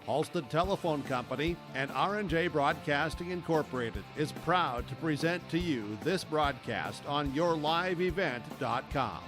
Halstead Telephone Company and R&J Broadcasting Incorporated is proud to present to you this broadcast on yourliveevent.com.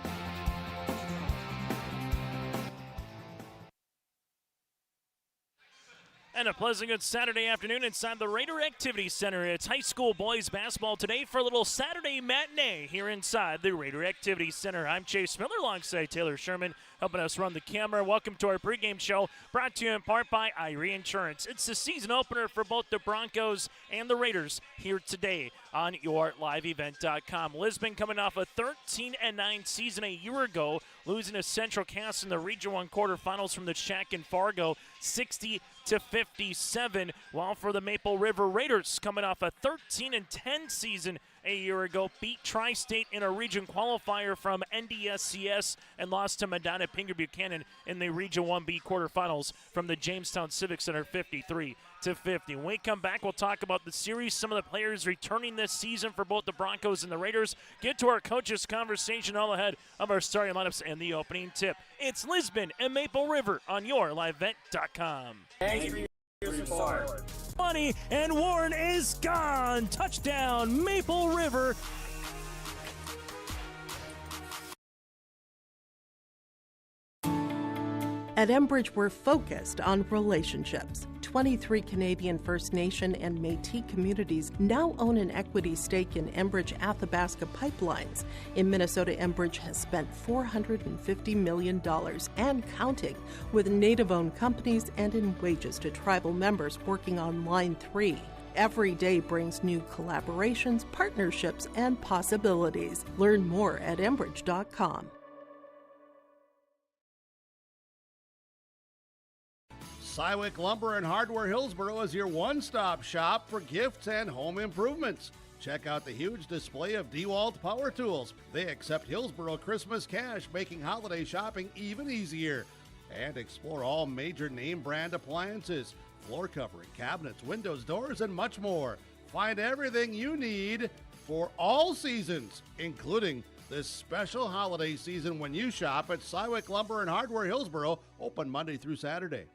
And a pleasant good Saturday afternoon inside the Raider Activity Center. It's high school boys basketball today for a little Saturday matinee here inside the Raider Activity Center. I'm Chase Miller alongside Taylor Sherman helping us run the camera. Welcome to our pregame show brought to you in part by Irie Insurance. It's the season opener for both the Broncos and the Raiders here today on yourliveevent.com. Lisbon coming off a 13-9 season a year ago, losing to Central Cass in the Region 1 quarterfinals from the Shack in Fargo, 60-57, while for the Maple River Raiders coming off a 13-10 season a year ago, beat Tri-State in a region qualifier from NDSCS and lost to Medina Pinker Buchanan in the Region 1B quarterfinals from the Jamestown Civic Center 53-50. When we come back, we'll talk about the series, some of the players returning this season for both the Broncos and the Raiders, get to our coaches' conversation all ahead of our starting lineups and the opening tip. It's Lisbon and Maple River on yourliveevent.com. Thank you for your support. Money, and Warren is gone. Touchdown, Maple River. At Enbridge, we're focused on relationships. 23 Canadian First Nation and Métis communities now own an equity stake in Enbridge Athabasca Pipelines. In Minnesota, Enbridge has spent $450 million and counting, with Native-owned companies and in wages to tribal members working on Line 3. Every day brings new collaborations, partnerships, and possibilities. Learn more at Enbridge.com. Cywick Lumber and Hardware Hillsboro is your one-stop shop for gifts and home improvements. Check out the huge display of DeWalt power tools. They accept Hillsboro Christmas cash, making holiday shopping even easier. And explore all major name brand appliances, floor covering, cabinets, windows, doors, and much more. Find everything you need for all seasons, including this special holiday season when you shop at Cywick Lumber and Hardware Hillsboro, open Monday through Saturday.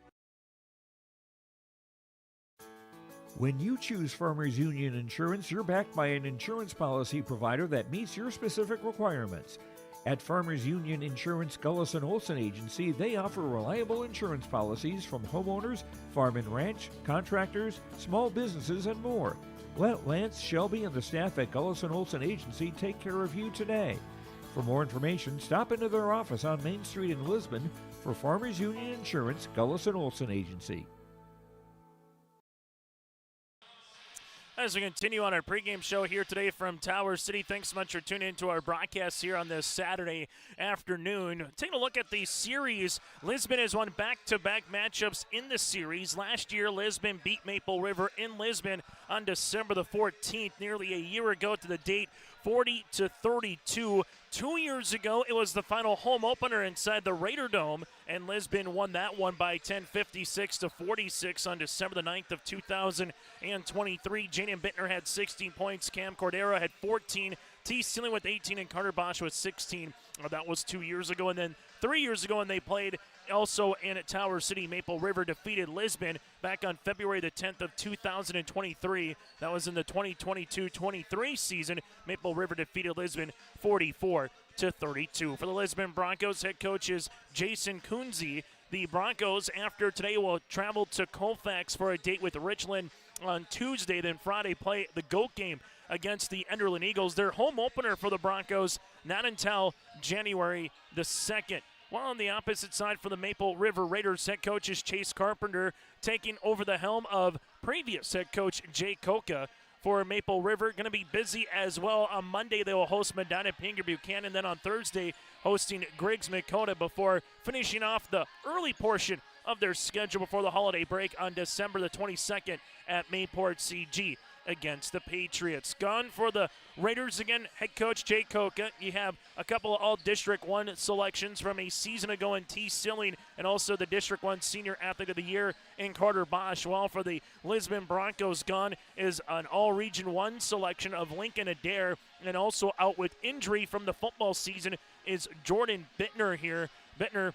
When you choose Farmers Union Insurance, you're backed by an insurance policy provider that meets your specific requirements. At Farmers Union Insurance Gullis & Olson Agency, they offer reliable insurance policies from homeowners, farm and ranch, contractors, small businesses, and more. Let Lance, Shelby, and the staff at Gullis & Olson Agency take care of you today. For more information, stop into their office on Main Street in Lisbon for Farmers Union Insurance Gullis & Olson Agency. As we continue on our pregame show here today from Tower City, thanks so much for tuning into our broadcast here on this Saturday afternoon. Taking a look at the series, Lisbon has won back-to-back matchups in the series. Last year, Lisbon beat Maple River in Lisbon on December the 14th, nearly a year ago to the date, 40-32. 2 years ago, it was the final home opener inside the Raider Dome, and Lisbon won that one by 10, 56-46 on December the 9th of 2023. Jaden Bittner had 16 points. Cam Cordero had 14. T. Sealing with 18 and Carter Bosch with 16. That was 2 years ago. And then 3 years ago when they played also in at Tower City, Maple River defeated Lisbon back on February the 10th of 2023. That was in the 2022-23 season. Maple River defeated Lisbon 44-32. For the Lisbon Broncos, head coach is Jason Kunze. The Broncos, after today, will travel to Colfax for a date with Richland on Tuesday. Then Friday, play the GOAT game against the Enderlin Eagles. Their home opener for the Broncos not until January the 2nd. While on the opposite side for the Maple River Raiders, head coach is Chase Carpenter, taking over the helm of previous head coach Jay Koka. For Maple River, going to be busy as well. On Monday, they will host Medina Pinker Buchanan. Then on Thursday, hosting Griggs Dakota before finishing off the early portion of their schedule before the holiday break on December the 22nd at Mayport CG. against the Patriots. Gone for the Raiders again, head coach Jay Koka. You have a couple of All-District 1 selections from a season ago in T. Silling, and also the District 1 Senior Athlete of the Year in Carter Bosch. While for the Lisbon Broncos, gone is an All-Region 1 selection of Lincoln Adair, and also out with injury from the football season is Jordan Bittner here. Bittner,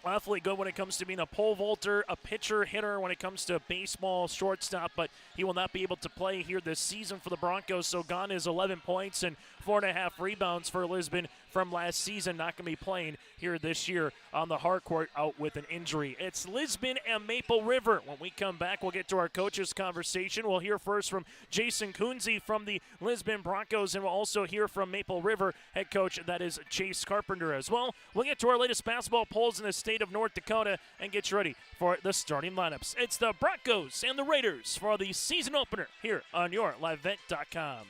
awfully good when it comes to being a pole vaulter, a pitcher, hitter when it comes to baseball, shortstop, but he will not be able to play here this season for the Broncos. So gone is 11 points and 4.5 rebounds for Lisbon from last season. Not going to be playing here this year on the hard court, out with an injury. It's Lisbon and Maple River. When we come back, we'll get to our coaches conversation. We'll hear first from Jason Kunze from the Lisbon Broncos, and we'll also hear from Maple River head coach, that is Chase Carpenter as well. We'll get to our latest basketball polls in the state of North Dakota and get you ready for the starting lineups. It's the Broncos and the Raiders for the season opener here on YourLiveVent.com.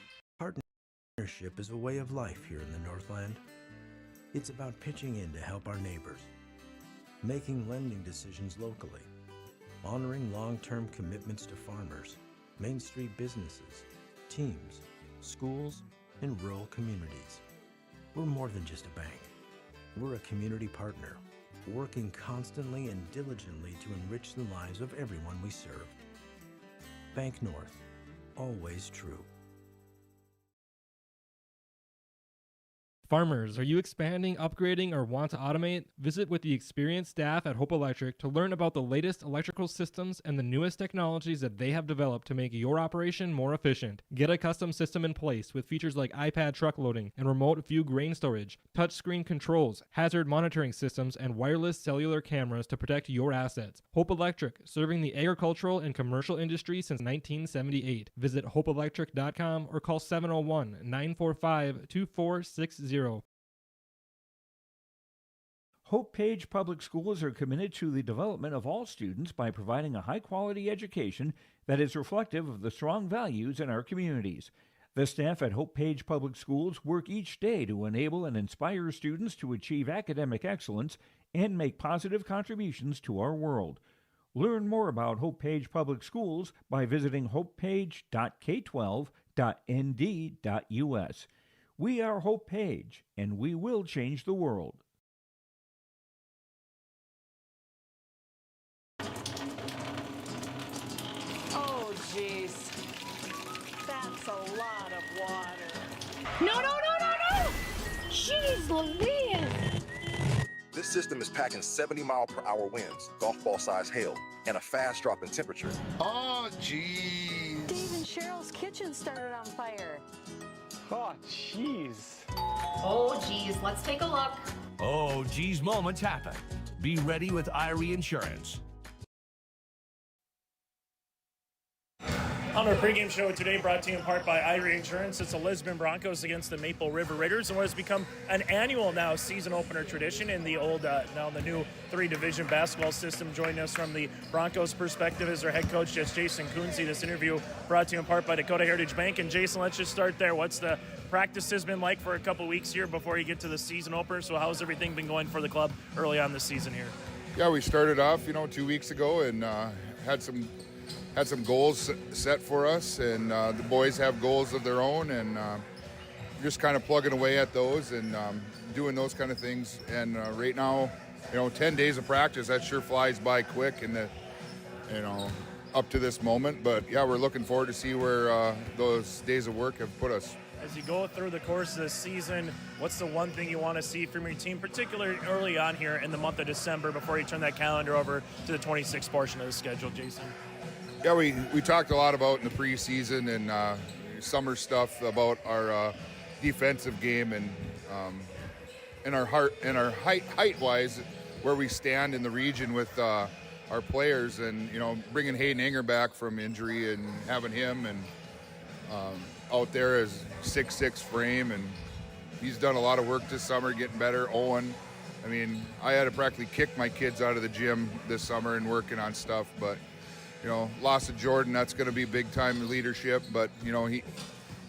Partnership is a way of life here in the Northland. It's about pitching in to help our neighbors, making lending decisions locally, honoring long-term commitments to farmers, Main Street businesses, teams, schools, and rural communities. We're more than just a bank. We're a community partner, working constantly and diligently to enrich the lives of everyone we serve. Bank North, always true. Farmers, are you expanding, upgrading, or want to automate? Visit with the experienced staff at Hope Electric to learn about the latest electrical systems and the newest technologies that they have developed to make your operation more efficient. Get a custom system in place with features like iPad truck loading and remote view grain storage, touchscreen controls, hazard monitoring systems, and wireless cellular cameras to protect your assets. Hope Electric, serving the agricultural and commercial industry since 1978. Visit hopeelectric.com or call 701-945-2460. Hope Page Public Schools are committed to the development of all students by providing a high-quality education that is reflective of the strong values in our communities. The staff at Hope Page Public Schools work each day to enable and inspire students to achieve academic excellence and make positive contributions to our world. Learn more about Hope Page Public Schools by visiting hopepage.k12.nd.us. We are Hope Page, and we will change the world. Oh, jeez. That's a lot of water. No! Jeez Louise! This system is packing 70-mile-per-hour winds, golf ball-sized hail, and a fast drop in temperature. Oh, jeez. Dave and Cheryl's kitchen started on fire. Oh, jeez. Oh, geez, let's take a look. Oh, geez, moments happen. Be ready with Irie Insurance. On our pregame show today, brought to you in part by Irie Insurance, it's the Lisbon Broncos against the Maple River Raiders, and what has become an annual now season opener tradition in the old, now the new 3-division basketball system. Joining us from the Broncos perspective is our head coach, Jason Kunze. This interview brought to you in part by Dakota Heritage Bank. And Jason, let's just start there. What's the practice has been like for a couple weeks here before you get to the season opener? So how's everything been going for the club early on this season here? Yeah, we started off, 2 weeks ago and had some goals set for us, and the boys have goals of their own, and just kind of plugging away at those and doing those kind of things. And right now, 10 days of practice, that sure flies by quick, and up to this moment. But yeah, we're looking forward to see where those days of work have put us. As you go through the course of the season, what's the one thing you want to see from your team, particularly early on here in the month of December before you turn that calendar over to the 26th portion of the schedule, Jason? Yeah, we talked a lot about in the preseason and summer stuff about our defensive game and our height wise, where we stand in the region with our players, and bringing Hayden Enger back from injury and having him and out there as 6'6" frame, and he's done a lot of work this summer, getting better. Owen, I had to practically kick my kids out of the gym this summer and working on stuff, but. Loss of Jordan, that's going to be big time leadership, but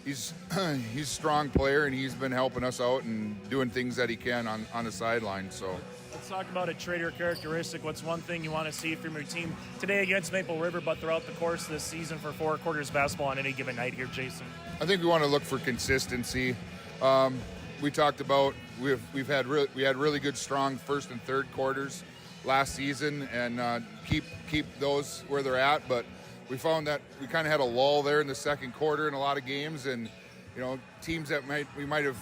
he's a strong player, and he's been helping us out and doing things that he can on the sideline. So Let's talk about a Trader characteristic. What's one thing you want to see from your team today against Maple River, but throughout the course of this season for 4 quarters basketball on any given night here, Jason? I think we want to look for consistency. We talked about we had really good, strong first and third quarters last season, and keep those where they're at. But we found that we kind of had a lull there in the second quarter in a lot of games, and teams that we might have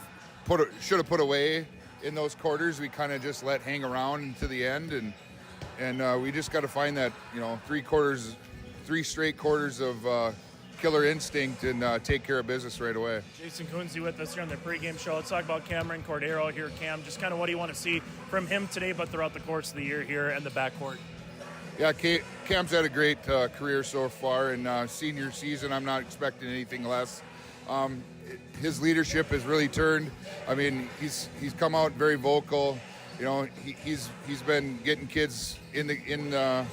should have put away in those quarters, we kind of just let hang around into the end, and we just got to find that 3 straight quarters of killer instinct and take care of business right away. Jason Kunze with us here on the pregame show. Let's talk about Cameron Cordero here. Cam, just kind of what do you want to see from him today, but throughout the course of the year here in the backcourt? Yeah, Cam's had a great career so far, and senior season, I'm not expecting anything less. His leadership has really turned. I mean, he's come out very vocal. He's been getting kids in the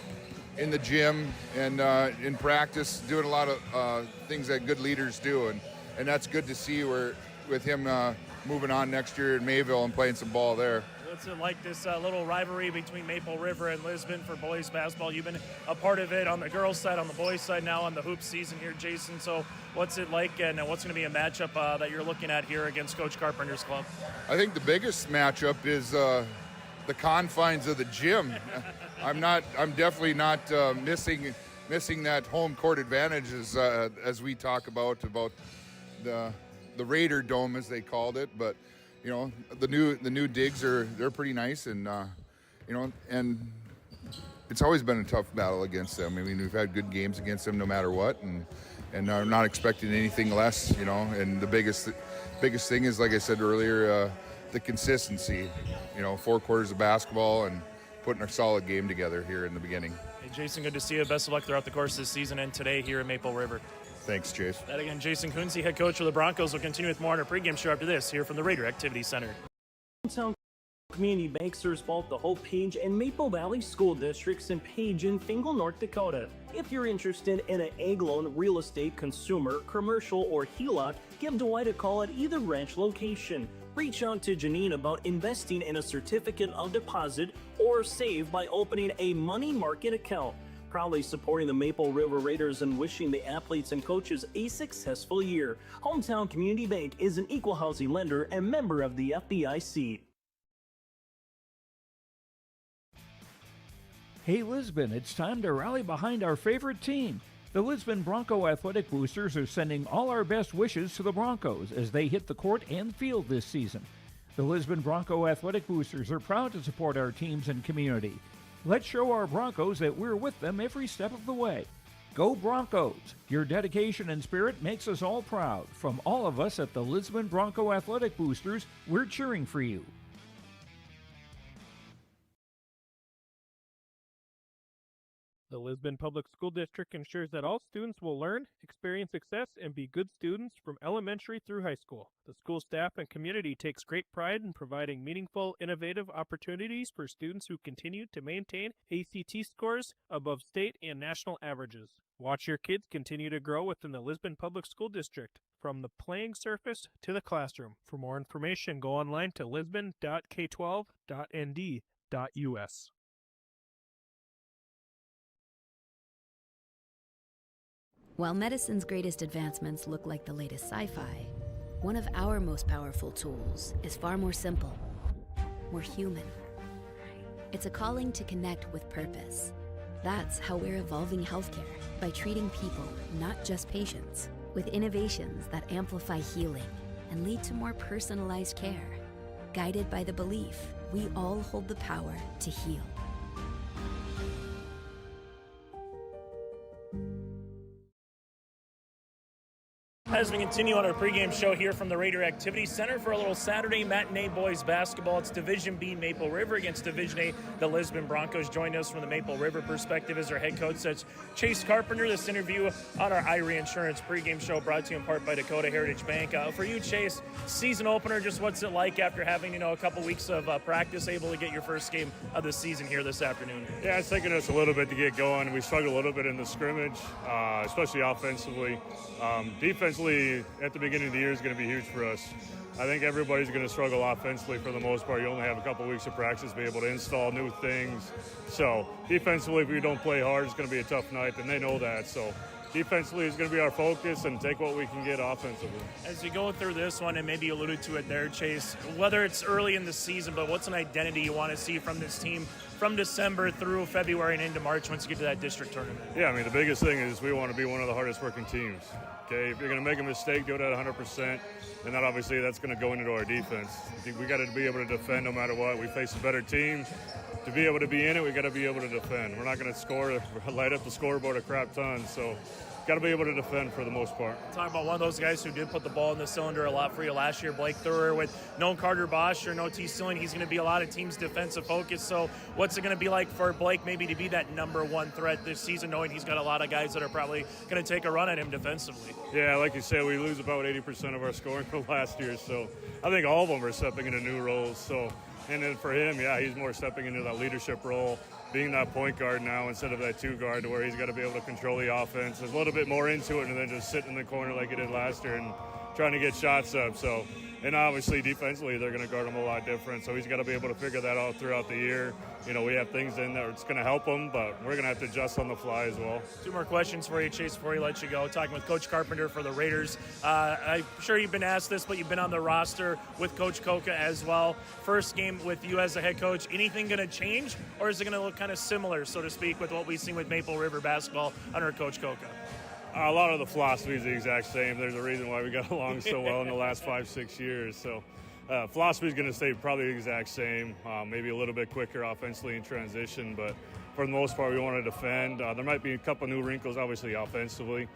gym and in practice, doing a lot of things that good leaders do, and that's good to see. With him moving on next year in Mayville and playing some ball there. What's it like, this little rivalry between Maple River and Lisbon for boys basketball? You've been a part of it on the girls' side, on the boys' side, now on the hoop season here, Jason. So what's it like, and what's going to be a matchup that you're looking at here against Coach Carpenter's club? I think the biggest matchup is the confines of the gym. I'm definitely not missing that home court advantage as we talk about the Raider Dome, as they called it, but. The new digs they're pretty nice, and and it's always been a tough battle against them. I mean, we've had good games against them no matter what, and I'm not expecting anything less. And the biggest thing is, like I said earlier, the consistency. 4 quarters of basketball and putting a solid game together here in the beginning. Hey, Jason, good to see you. Best of luck throughout the course of this season and today here at Maple River. Thanks, Chase. That again, Jason Kunze, head coach of the Broncos, will continue with more on our pregame show after this here from the Raider Activity Center. Hometown Community Bank serves both the Hope Page and Maple Valley School Districts in Page and Fingal, North Dakota. If you're interested in an ag loan, real estate, consumer, commercial, or HELOC, give Dwight a call at either branch location. Reach out to Janine about investing in a certificate of deposit or save by opening a money market account. Proudly supporting the Maple River Raiders and wishing the athletes and coaches a successful year. Hometown Community Bank is an equal housing lender and member of the FDIC. Hey Lisbon, it's time to rally behind our favorite team. The Lisbon Bronco Athletic Boosters are sending all our best wishes to the Broncos as they hit the court and field this season. The Lisbon Bronco Athletic Boosters are proud to support our teams and community. Let's show our Broncos that we're with them every step of the way. Go Broncos! Your dedication and spirit makes us all proud. From all of us at the Lisbon Bronco Athletic Boosters, we're cheering for you. The Lisbon Public School District ensures that all students will learn, experience success, and be good students from elementary through high school. The school staff and community takes great pride in providing meaningful, innovative opportunities for students who continue to maintain ACT scores above state and national averages. Watch your kids continue to grow within the Lisbon Public School District, from the playing surface to the classroom. For more information, go online to lisbon.k12.nd.us. While medicine's greatest advancements look like the latest sci-fi, one of our most powerful tools is far more simple, more human. It's a calling to connect with purpose. That's how we're evolving healthcare, by treating people, not just patients, with innovations that amplify healing and lead to more personalized care, guided by the belief we all hold the power to heal. As we continue on our pregame show here from the Raider Activity Center for a little Saturday matinee boys basketball. It's Division B Maple River against Division A, the Lisbon Broncos. Joining us from the Maple River perspective is our head coach, that's Chase Carpenter. This interview on our Irie Insurance pregame show brought to you in part by Dakota Heritage Bank. For you, Chase, season opener, just what's it like after having, a couple weeks of practice, able to get your first game of the season here this afternoon? Yeah, it's taken us a little bit to get going. We struggled a little bit in the scrimmage, especially offensively. Defensively, defensively at the beginning of the year is going to be huge for us. I think everybody's going to struggle offensively for the most part. You only have a couple weeks of practice to be able to install new things. So defensively, if we don't play hard, it's going to be a tough night, and they know that. So defensively is going to be our focus and take what we can get offensively. As you go through this one, and maybe you alluded to it there, Chase, whether it's early in the season, but what's an identity you want to see from this team from December through February and into March once you get to that district tournament? Yeah, I mean, the biggest thing is we want to be one of the hardest working teams. Okay, if you're going to make a mistake, do it at 100%, and then obviously that's going to go into our defense. I think we got to be able to defend no matter what. We face a better team. To be able to be in it, we got to be able to defend. We're not going to score, light up the scoreboard a crap ton, so got to be able to defend for the most part. Talk about one of those guys who did put the ball in the cylinder a lot for you last year, Blake Thurr, with no Carter Bosch or no T. Stilling. He's going to be a lot of teams' defensive focus. So what's it going to be like for Blake maybe to be that number one threat this season, knowing he's got a lot of guys that are probably going to take a run at him defensively? Yeah, like you said, we lose about 80% of our scoring from last year. So I think all of them are stepping into new roles. So, and then for him, yeah, he's more stepping into that leadership role, being that point guard now instead of that two guard, to where he's got to be able to control the offense. There's a little bit more into it, and then just sitting in the corner like he did last year and trying to get shots up. So, and obviously defensively, they're going to guard him a lot different. So he's got to be able to figure that out throughout the year. You know, we have things in there that's going to help him, but we're going to have to adjust on the fly as well. Two more questions for you, Chase, before we let you go. Talking with Coach Carpenter for the Raiders. I'm sure you've been asked this, but you've been on the roster with Coach Koka as well. First game with you as a head coach. Anything going to change, or is it going to look kind of similar, so to speak, with what we've seen with Maple River basketball under Coach Koka? A lot of the philosophy is the exact same. There's a reason why we got along so well in the last 5-6 years. So philosophy is going to stay probably the exact same, maybe a little bit quicker offensively in transition, but for the most part we want to defend. There might be a couple new wrinkles obviously offensively,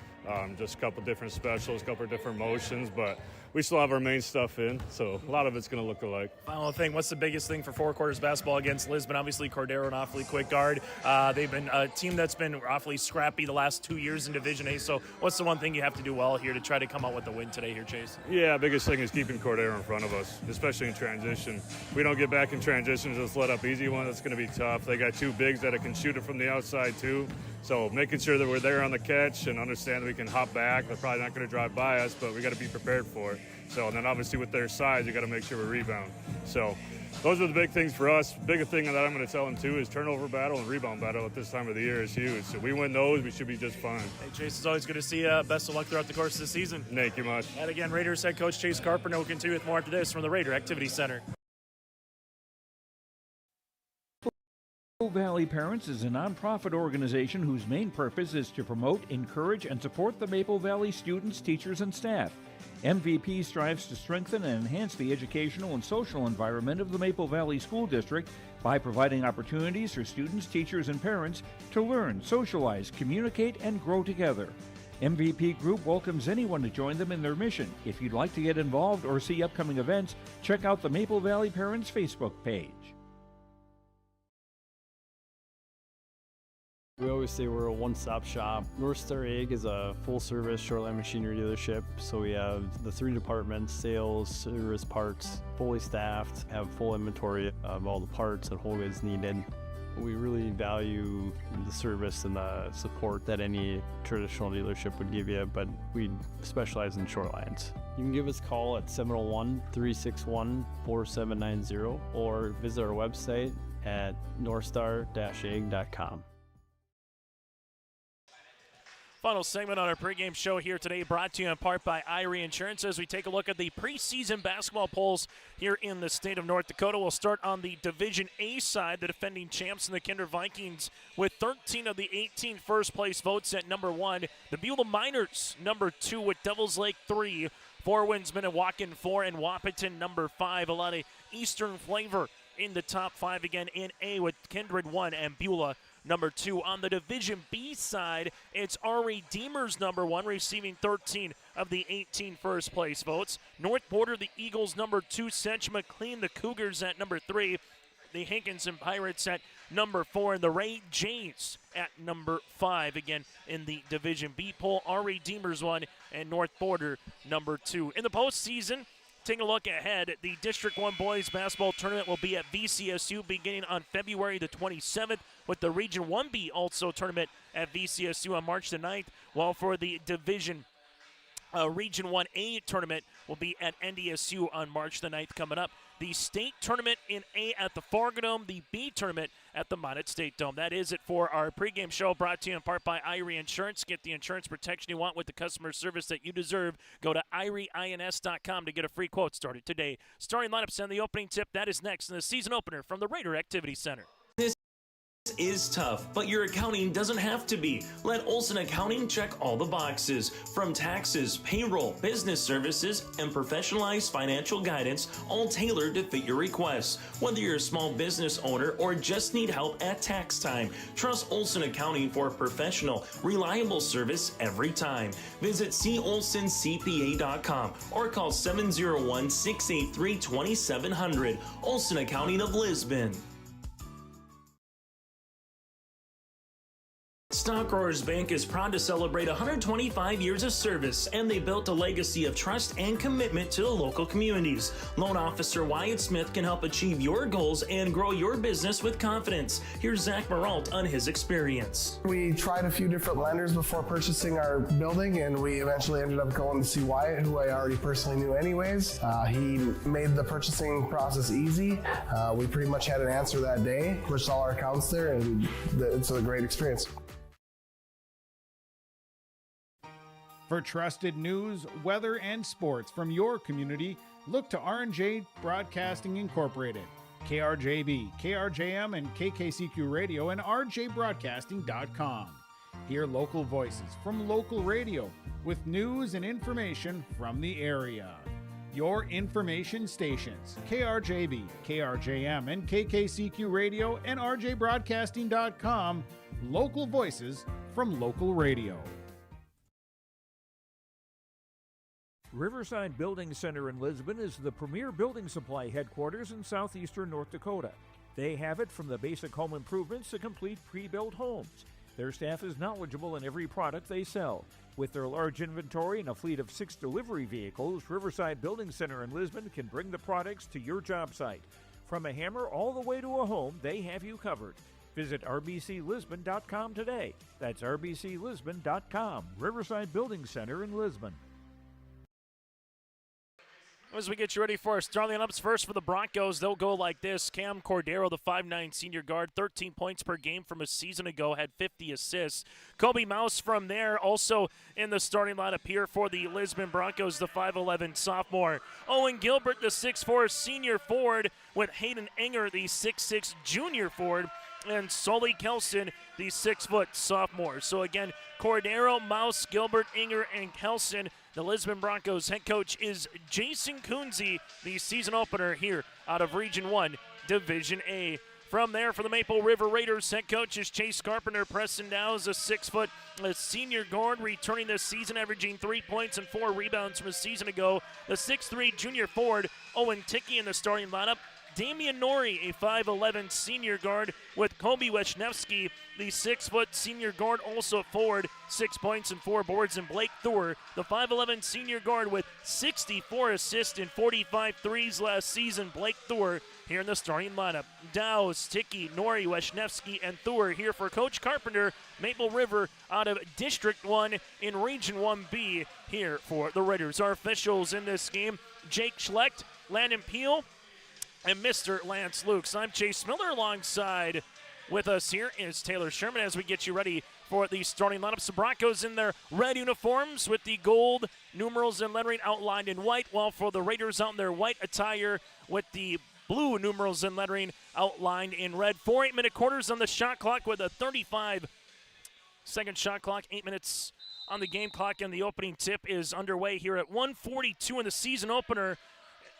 just a couple different specials, a couple different motions, but we still have our main stuff in, so a lot of it's going to look alike. Final thing, what's the biggest thing for four quarters basketball against Lisbon? Obviously, Cordero, an awfully quick guard. They've been a team that's been awfully scrappy the last 2 years in Division A, so what's the one thing you have to do well here to try to come out with the win today here, Chase? Yeah, biggest thing is keeping Cordero in front of us, especially in transition. If we don't get back in transition, just let up easy one, that's going to be tough. They got two bigs that can shoot it from the outside too, so making sure that we're there on the catch and understand that we can hop back. They're probably not going to drive by us, but we got to be prepared for it. So, and then obviously with their size, you got to make sure we rebound. So those are the big things for us. Bigger thing that I'm going to tell them too is turnover battle and rebound battle at this time of the year is huge. So we win those, we should be just fine. Hey, Chase, it's always good to see you. Best of luck throughout the course of the season. Thank you much. And again, Raiders head coach Chase Carpenter will continue with more after this from the Raider Activity Center. Maple Valley Parents is a nonprofit organization whose main purpose is to promote, encourage, and support the Maple Valley students, teachers, and staff. MVP strives to strengthen and enhance the educational and social environment of the Maple Valley School District by providing opportunities for students, teachers, and parents to learn, socialize, communicate, and grow together. MVP Group welcomes anyone to join them in their mission. If you'd like to get involved or see upcoming events, check out the Maple Valley Parents Facebook page. We always say we're a one-stop shop. North Star Ag is a full-service shoreline machinery dealership, so we have the 3 departments: sales, service, parts, fully staffed, have full inventory of all the parts and whole goods needed. We really value the service and the support that any traditional dealership would give you, but we specialize in short lines. You can give us a call at 701-361-4790 or visit our website at northstar-ag.com. Final segment on our pregame show here today, brought to you in part by Irie Insurance. As we take a look at the preseason basketball polls here in the state of North Dakota, we'll start on the Division A side. The defending champs and the Kinder Vikings with 13 of the 18 first-place votes at number 1. The Beulah Miners, number 2, with Devils Lake 3. 4 wins, Minnewacan 4, and Wahpeton number 5. A lot of Eastern flavor in the top 5 again in A with Kindred 1 and Beulah number 2. On the Division B side, it's R.A. Deemers number 1, receiving 13 of the 18 first-place votes. North Border, the Eagles, number 2. Sedge McLean, the Cougars, at number 3. The Hankinson Pirates at number 4. And the Ray Jays at number 5. Again, in the Division B poll, R.A. Deemers 1 and North Border number 2. In the postseason, taking a look ahead, the District 1 Boys Basketball Tournament will be at VCSU beginning on February the 27th, with the Region 1B also tournament at VCSU on March the 9th, while for the Division Region 1A tournament will be at NDSU on March the 9th coming up. The state tournament in A at the Fargo Dome, the B tournament at the Monet State Dome. That is it for our pregame show, brought to you in part by Irie Insurance. Get the insurance protection you want with the customer service that you deserve. Go to irieins.com to get a free quote started today. Starting lineups and the opening tip, that is next in the season opener from the Raider Activity Center. Is tough, but your accounting doesn't have to be. Let Olson Accounting check all the boxes. From taxes, payroll, business services, and professionalized financial guidance, all tailored to fit your requests. Whether you're a small business owner or just need help at tax time, trust Olson Accounting for professional, reliable service every time. Visit colsoncpa.com or call 701-683-2700. Olson Accounting of Lisbon. Stock Growers Bank is proud to celebrate 125 years of service, and they built a legacy of trust and commitment to the local communities. Loan Officer Wyatt Smith can help achieve your goals and grow your business with confidence. Here's Zach Maralt on his experience. We tried a few different lenders before purchasing our building, and we eventually ended up going to see Wyatt, who I already personally knew anyways. He made the purchasing process easy. We pretty much had an answer that day, pushed all our accounts there, and it's a great experience. For trusted news, weather, and sports from your community, look to R&J Broadcasting Incorporated, KRJB, KRJM, and KKCQ Radio, and rjbroadcasting.com. Hear local voices from local radio with news and information from the area. Your information stations, KRJB, KRJM, and KKCQ Radio, and rjbroadcasting.com. Local voices from local radio. Riverside Building Center in Lisbon is the premier building supply headquarters in southeastern North Dakota. They have it from the basic home improvements to complete pre-built homes. Their staff is knowledgeable in every product they sell. With their large inventory and a fleet of 6 delivery vehicles, Riverside Building Center in Lisbon can bring the products to your job site. From a hammer all the way to a home, they have you covered. Visit rbclisbon.com today. That's rbclisbon.com. Riverside Building Center in Lisbon. As we get you ready for our starting lineups, first for the Broncos, they'll go like this. Cam Cordero, the 5'9 senior guard, 13 points per game from a season ago, had 50 assists. Kobe Mouse from there, also in the starting lineup here for the Lisbon Broncos, the 5'11 sophomore. Owen Gilbert, the 6'4 senior forward, with Hayden Enger, the 6'6 junior forward, and Sully Kelson, the 6-foot sophomore. So again, Cordero, Mouse, Gilbert, Enger, and Kelson. The Lisbon Broncos head coach is Jason Kunze, the season opener here out of Region 1, Division A. From there, for the Maple River Raiders, head coach is Chase Carpenter. Preston Dow's a 6-foot senior guard, returning this season, averaging 3 points and 4 rebounds from a season ago. The 6'3 junior forward, Owen Tickey, in the starting lineup. Damian Norrie, a 5'11 senior guard, with Kobe Wisniewski, the 6-foot senior guard, also forward, 6 points and 4 boards, and Blake Thor, the 5'11 senior guard with 64 assists and 45 threes last season. Blake Thor here in the starting lineup. Dow's, Tickey, Norrie, Wisniewski, and Thor here for Coach Carpenter. Maple River out of District 1 in Region 1B here for the Raiders. Our officials in this game, Jake Schlecht, Landon Peel, and Mr. Lance Lukes. I'm Chase Miller. Alongside with us here is Taylor Sherman as we get you ready for the starting lineups. The Broncos in their red uniforms with the gold numerals and lettering outlined in white, while for the Raiders out in their white attire with the blue numerals and lettering outlined in red. 4 8-minute quarters on the shot clock with a 35-second shot clock. 8 minutes on the game clock, and the opening tip is underway here at 1:42 in the season opener.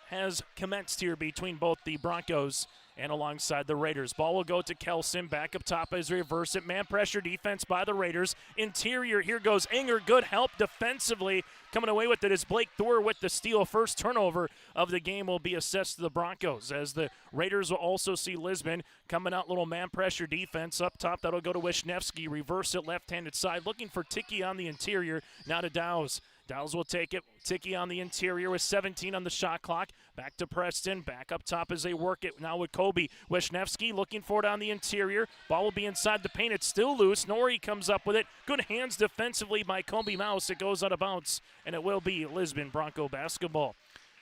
Has commenced here between both the Broncos and alongside the Raiders. Ball will go to Kelson, back up top as reverse it. Man pressure defense by the Raiders. Interior, here goes Enger. Good help defensively. Coming away with it is Blake Thor with the steal. First turnover of the game will be assessed to the Broncos, as the Raiders will also see Lisbon coming out. Little man pressure defense up top. That'll go to Wisniewski. Reverse it left-handed side. Looking for Tickey on the interior. Now to Dow's. Dowles will take it. Ticky on the interior with 17 on the shot clock. Back to Preston. Back up top as they work it now with Kobe. Wisniewski looking for it on the interior. Ball will be inside the paint. It's still loose. Norrie comes up with it. Good hands defensively by Kobe Mouse. It goes out of bounds, and it will be Lisbon Bronco basketball.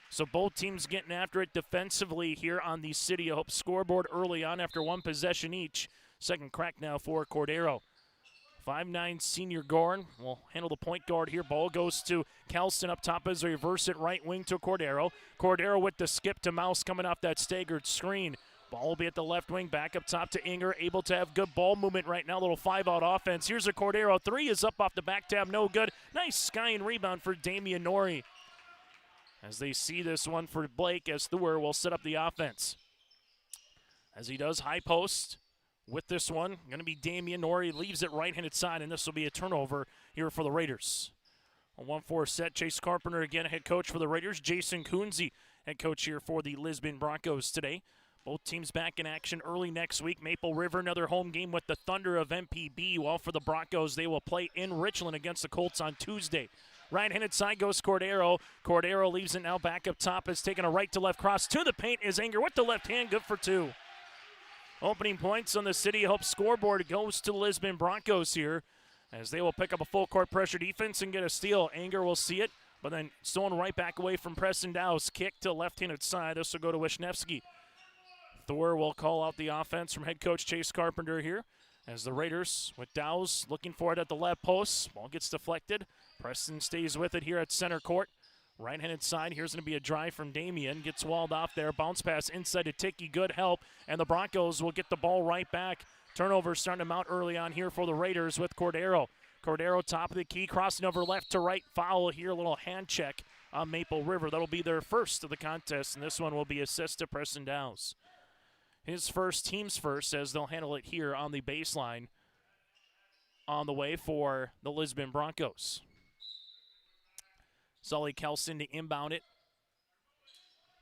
So both teams getting after it defensively here on the City of Hope scoreboard early on after one possession each. Second crack now for Cordero. 5'9" senior Gorn will handle the point guard here. Ball goes to Kelston up top as they reverse it right wing to Cordero. Cordero with the skip to Mouse coming off that staggered screen. Ball will be at the left wing, back up top to Inger, able to have good ball movement right now. Little 5-out offense. Here's a Cordero. 3 is up off the back tab, no good. Nice skying rebound for Damian Norrie. As they see this one for Blake, as Thur will set up the offense. As he does, high post. With this one, going to be Damian Norrie, leaves it right-handed side, and this will be a turnover here for the Raiders. A 1-4 set, Chase Carpenter again, head coach for the Raiders. Jason Coonsey, head coach here for the Lisbon Broncos today. Both teams back in action early next week. Maple River, another home game with the Thunder of MPB. While for the Broncos, they will play in Richland against the Colts on Tuesday. Right-handed side goes Cordero. Cordero leaves it now back up top. Has taken a right-to-left cross to the paint. Is Inger with the left hand, good for 2. Opening points on the City of Hope scoreboard goes to the Lisbon Broncos here, as they will pick up a full court pressure defense and get a steal. Anger will see it, but then stolen right back away from Preston Dowse. Kick to left-handed side. This will go to Wisniewski. Thor will call out the offense from head coach Chase Carpenter here, as the Raiders with Dowse looking for it at the left post. Ball gets deflected. Preston stays with it here at center court. Right-handed side, here's going to be a drive from Damian. Gets walled off there. Bounce pass inside to Ticky. Good help. And the Broncos will get the ball right back. Turnover starting to mount early on here for the Raiders with Cordero. Cordero top of the key, crossing over left to right. Foul here, a little hand check on Maple River. That'll be their first of the contest, and this one will be assist to Preston Dowse. His first, team's first, as they'll handle it here on the baseline on the way for the Lisbon Broncos. Sully Kelston to inbound it.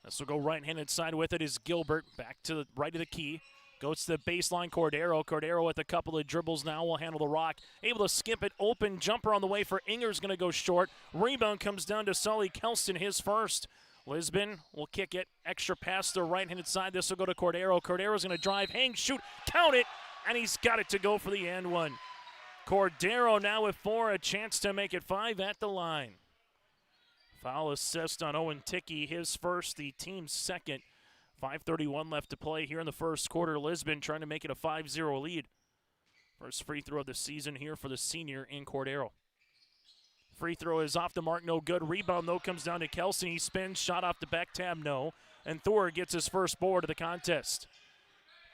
This will go right-handed side with it is Gilbert. Back to the right of the key. Goes to the baseline, Cordero. Cordero with a couple of dribbles now will handle the rock. Able to skip it. Open jumper on the way for Inger's going to go short. Rebound comes down to Sully Kelston, his first. Lisbon will kick it. Extra pass to the right-handed side. This will go to Cordero. Cordero's going to drive, hang, shoot, count it, and he's got it to go for the and one. Cordero now with 4, a chance to make it 5 at the line. Foul assist on Owen Ticky, his first, the team's second. 5:31 left to play here in the first quarter. Lisbon trying to make it a 5-0 lead. First free throw of the season here for the senior in Cordero. Free throw is off the mark, no good. Rebound, though, comes down to Kelsey. He spins, shot off the back tab, no. And Thor gets his first board of the contest.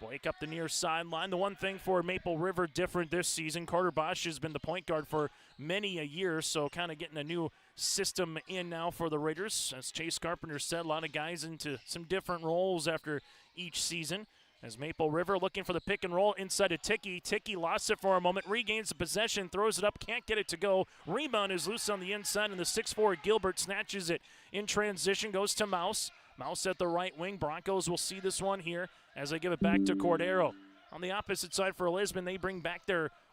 Blake up the near sideline. The one thing for Maple River different this season, Carter Bosch has been the point guard for many a year, so kind of getting a new system in now for the Raiders. As Chase Carpenter said, a lot of guys into some different roles after each season. As Maple River looking for the pick and roll inside of Ticky. Ticky lost it for a moment, regains the possession, throws it up, can't get it to go. Rebound is loose on the inside, and the 6'4" Gilbert snatches it in transition, goes to Mouse. Mouse at the right wing. Broncos will see this one here as they give it back to Cordero. On the opposite side for Lisbon, they bring back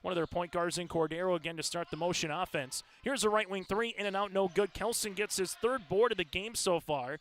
one of their point guards in Cordero again to start the motion offense. Here's a right wing 3, in and out, no good. Kelson gets his 3rd board of the game so far.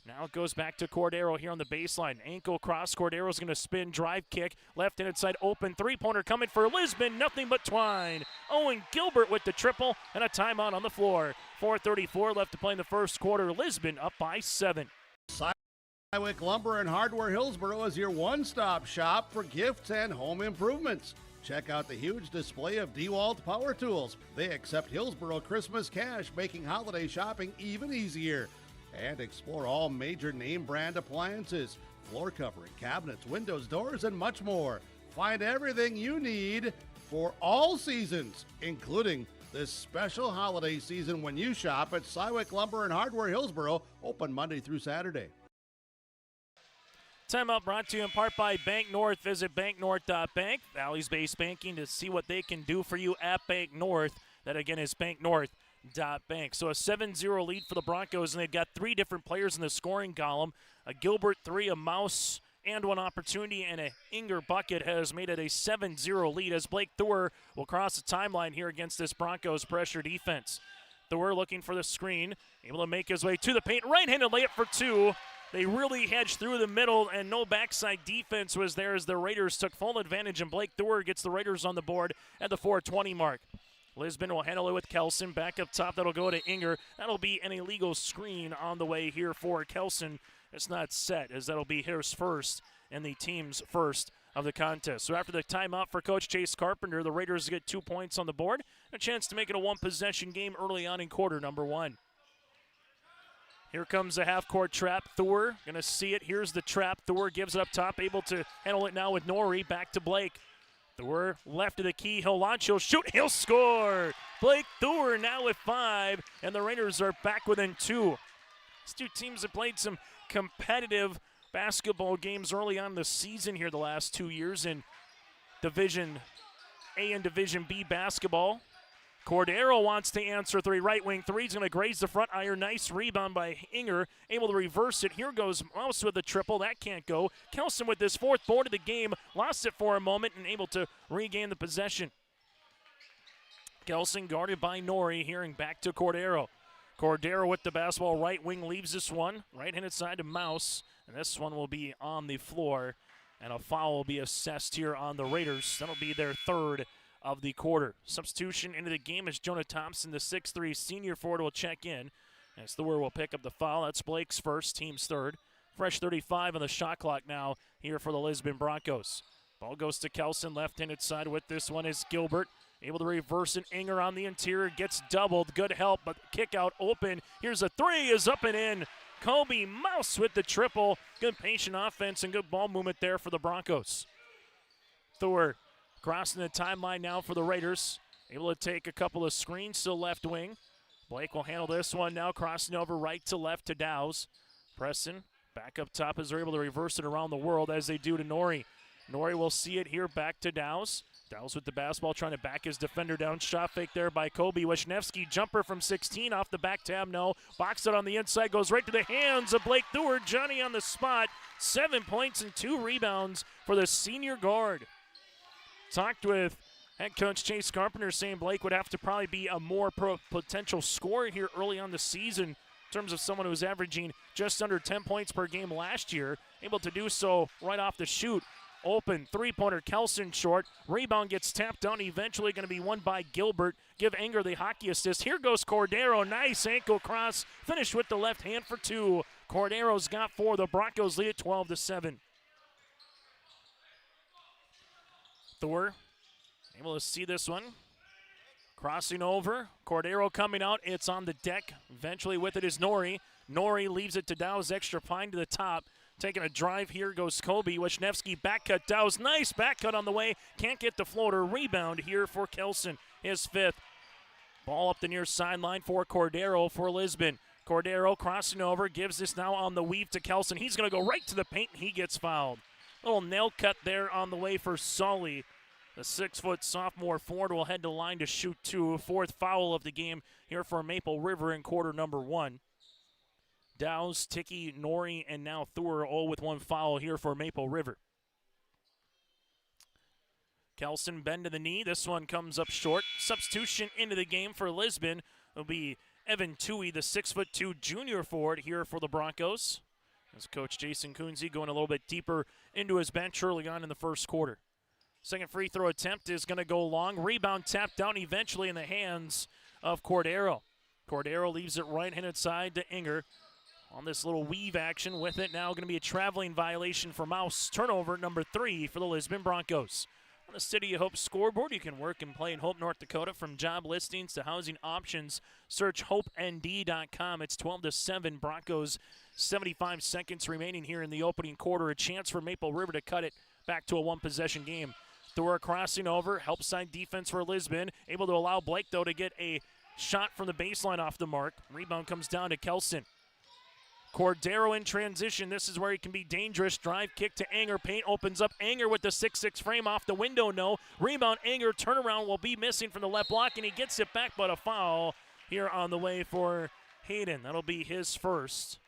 Now it goes back to Cordero here on the baseline. Ankle cross, Cordero's going to spin, drive kick. Left-handed side open, three-pointer coming for Lisbon, nothing but twine. Owen Gilbert with the triple and a timeout on the floor. 4:34 left to play in the first quarter. Lisbon up by 7. Cywick Lumber and Hardware Hillsboro is your one-stop shop for gifts and home improvements. Check out the huge display of DeWalt power tools. They accept Hillsboro Christmas cash, making holiday shopping even easier. And explore all major name brand appliances, floor covering, cabinets, windows, doors, and much more. Find everything you need for all seasons, including this special holiday season when you shop at Cywick Lumber and Hardware Hillsboro, open Monday through Saturday. Timeout brought to you in part by Bank North. Visit banknorth.bank, Valley's-based banking, to see what they can do for you at Bank North. That again is banknorth.bank. So a 7-0 lead for the Broncos, and they've got 3 different players in the scoring column. A Gilbert 3, a Mouse, and 1 opportunity, and a Inger bucket has made it a 7-0 lead as Blake Thor will cross the timeline here against this Broncos pressure defense. Thor looking for the screen, able to make his way to the paint. Right-handed layup for two. They really hedged through the middle, and no backside defense was there as the Raiders took full advantage, and Blake Thor gets the Raiders on the board at the 4:20 mark. Lisbon will handle it with Kelson. Back up top, that'll go to Inger. That'll be an illegal screen on the way here for Kelson. It's not set, as that'll be his first and the team's first of the contest. So after the timeout for Coach Chase Carpenter, the Raiders get 2 points on the board. A chance to make it a one-possession game early on in quarter number 1. Here comes the half-court trap. Thor going to see it. Here's the trap. Thor gives it up top, able to handle it now with Norrie. Back to Blake. Thor left of the key. He'll launch. He'll shoot. He'll score. Blake Thor now with 5, and the Raiders are back within 2. These two teams have played some competitive basketball games early on in the season here the last 2 years in Division A and Division B basketball. Cordero wants to answer 3. Right wing 3. He's going to graze the front iron. Nice rebound by Inger. Able to reverse it. Here goes Mouse with the triple. That can't go. Kelson with his 4th board of the game. Lost it for a moment and able to regain the possession. Kelson guarded by Norrie. Hearing back to Cordero. Cordero with the basketball. Right wing leaves this one. Right-handed side to Mouse. And this one will be on the floor. And a foul will be assessed here on the Raiders. That'll be their 3rd of the quarter. Substitution into the game as Jonah Thompson, the 6'3 senior forward, will check in. As Thor will pick up the foul. That's Blake's first, team's 3rd. Fresh 35 on the shot clock now here for the Lisbon Broncos. Ball goes to Kelson, left-handed side with this one is Gilbert. Able to reverse it. Inger on the interior, gets doubled. Good help, but kick out open. Here's a 3, is up and in. Kobe Mouse with the triple. Good patient offense and good ball movement there for the Broncos. Thor crossing the timeline now for the Raiders. Able to take a couple of screens to the left wing. Blake will handle this one now, crossing over right to left to Dowse. Preston back up top as they're able to reverse it around the world as they do to Norrie. Norrie will see it here back to Dowse. Dowse with the basketball trying to back his defender down. Shot fake there by Kobe. Wisniewski jumper from 16 off the back tab. No. Box it on the inside. Goes right to the hands of Blake Thor. Johnny on the spot. 7 points and 2 rebounds for the senior guard. Talked with head coach Chase Carpenter saying Blake would have to probably be a more potential scorer here early on the season in terms of someone who was averaging just under 10 points per game last year. Able to do so right off the shoot. Open three-pointer, Kelson short. Rebound gets tapped down. Eventually going to be won by Gilbert. Give Inger the hockey assist. Here goes Cordero. Nice ankle cross. Finished with the left hand for 2. Cordero's got 4. The Broncos lead at 12-7. Thor able to see this one. Crossing over. Cordero coming out. It's on the deck. Eventually with it is Norrie. Norrie leaves it to Dowse. Extra fine to the top. Taking a drive here goes Kobe. Wisniewski back cut. Dowse. Nice back cut on the way. Can't get the floater. Rebound here for Kelson. His 5th. Ball up the near sideline for Cordero for Lisbon. Cordero crossing over. Gives this now on the weave to Kelson. He's going to go right to the paint and he gets fouled. Little nail cut there on the way for Sully. The 6-foot sophomore forward will head to line to shoot 2. 4th foul of the game here for Maple River in quarter number 1. Dowse, Ticky, Norrie, and now Thor all with 1 foul here for Maple River. Kelson bend to the knee. This one comes up short. Substitution into the game for Lisbon will be Evan Toohey, the 6'2" junior forward here for the Broncos. As Coach Jason Kunze going a little bit deeper into his bench early on in the first quarter. Second free throw attempt is going to go long. Rebound tapped down eventually in the hands of Cordero. Cordero leaves it right-handed side to Inger. On this little weave action with it now going to be a traveling violation for Mouse. Turnover number 3 for the Lisbon Broncos. On the City of Hope scoreboard, you can work and play in Hope, North Dakota. From job listings to housing options, search hopend.com. It's 12-7. Broncos, 75 seconds remaining here in the opening quarter. A chance for Maple River to cut it back to a one-possession game. Thor crossing over, help side defense for Lisbon. Able to allow Blake, though, to get a shot from the baseline off the mark. Rebound comes down to Kelson. Cordero in transition. This is where he can be dangerous. Drive kick to Anger. Paint opens up. Anger with the 6'6" frame off the window. No. Rebound. Anger. Turnaround will be missing from the left block, and he gets it back, but a foul here on the way for Hayden. That'll be his first.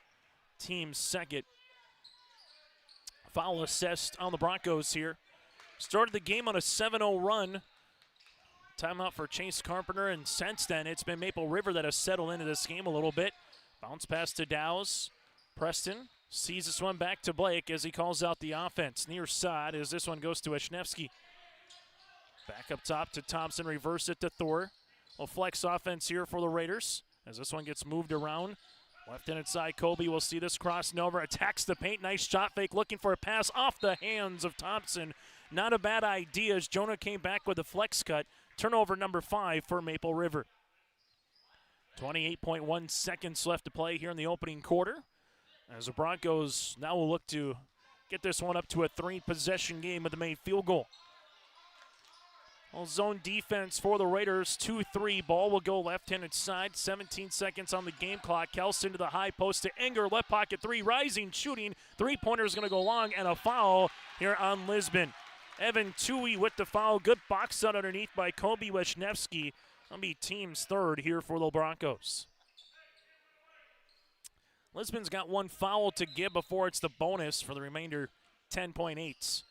Team's second. Foul assessed on the Broncos here. Started the game on a 7-0 run. Timeout for Chase Carpenter, and since then it's been Maple River that has settled into this game a little bit. Bounce pass to Dowse. Preston sees this one back to Blake as he calls out the offense. Near side as this one goes to Wisniewski. Back up top to Thompson, reverse it to Thor. A flex offense here for the Raiders as this one gets moved around. Left-handed side, Kobe will see this crossing over, attacks the paint. Nice shot fake, looking for a pass off the hands of Thompson. Not a bad idea as Jonah came back with a flex cut. Turnover number 5 for Maple River. 28.1 seconds left to play here in the opening quarter. As the Broncos now will look to get this one up to a 3-possession game with the main field goal. Well, zone defense for the Raiders, 2-3. Ball will go left-handed side. 17 seconds on the game clock. Kelson to the high post to Enger. Left pocket 3, rising, shooting. Three-pointer is going to go long, and a foul here on Lisbon. Evan Tui with the foul. Good box out underneath by Kobe Wisniewski. That'll be team's 3rd here for the Broncos. Lisbon's got 1 foul to give before it's the bonus for the remainder 10.8.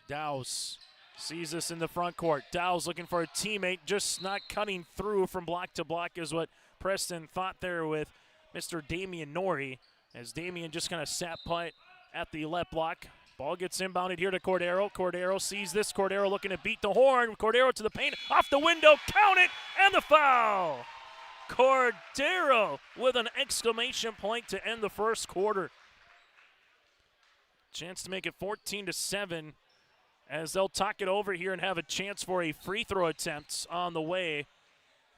Dowse sees this in the front court. Dowse looking for a teammate, just not cutting through from block to block is what Preston thought there with Mr. Damian Norrie, as Damian just kind of sat put at the left block. Ball gets inbounded here to Cordero. Cordero sees this. Cordero looking to beat the horn. Cordero to the paint, off the window, count it, and the foul. Cordero with an exclamation point to end the first quarter. Chance to make it 14-7 as they'll talk it over here and have a chance for a free throw attempt on the way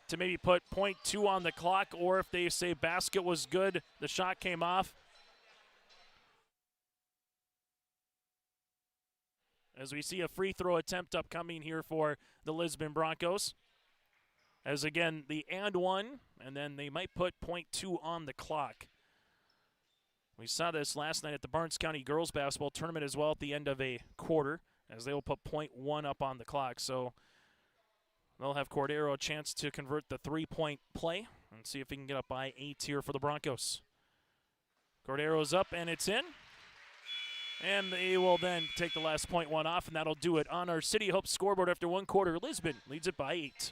to maybe put .2 on the clock, or if they say basket was good, the shot came off. As we see a free throw attempt upcoming here for the Lisbon Broncos. As again, the and one, and then they might put .2 on the clock. We saw this last night at the Barnes County Girls Basketball Tournament as well at the end of a quarter, as they will put .1 up on the clock. So they'll have Cordero a chance to convert the 3-point play and see if he can get up by 8 here for the Broncos. Cordero's up, and it's in. And they will then take the last .1 off, and that'll do it on our City Hope scoreboard after 1 quarter. Lisbon leads it by 8.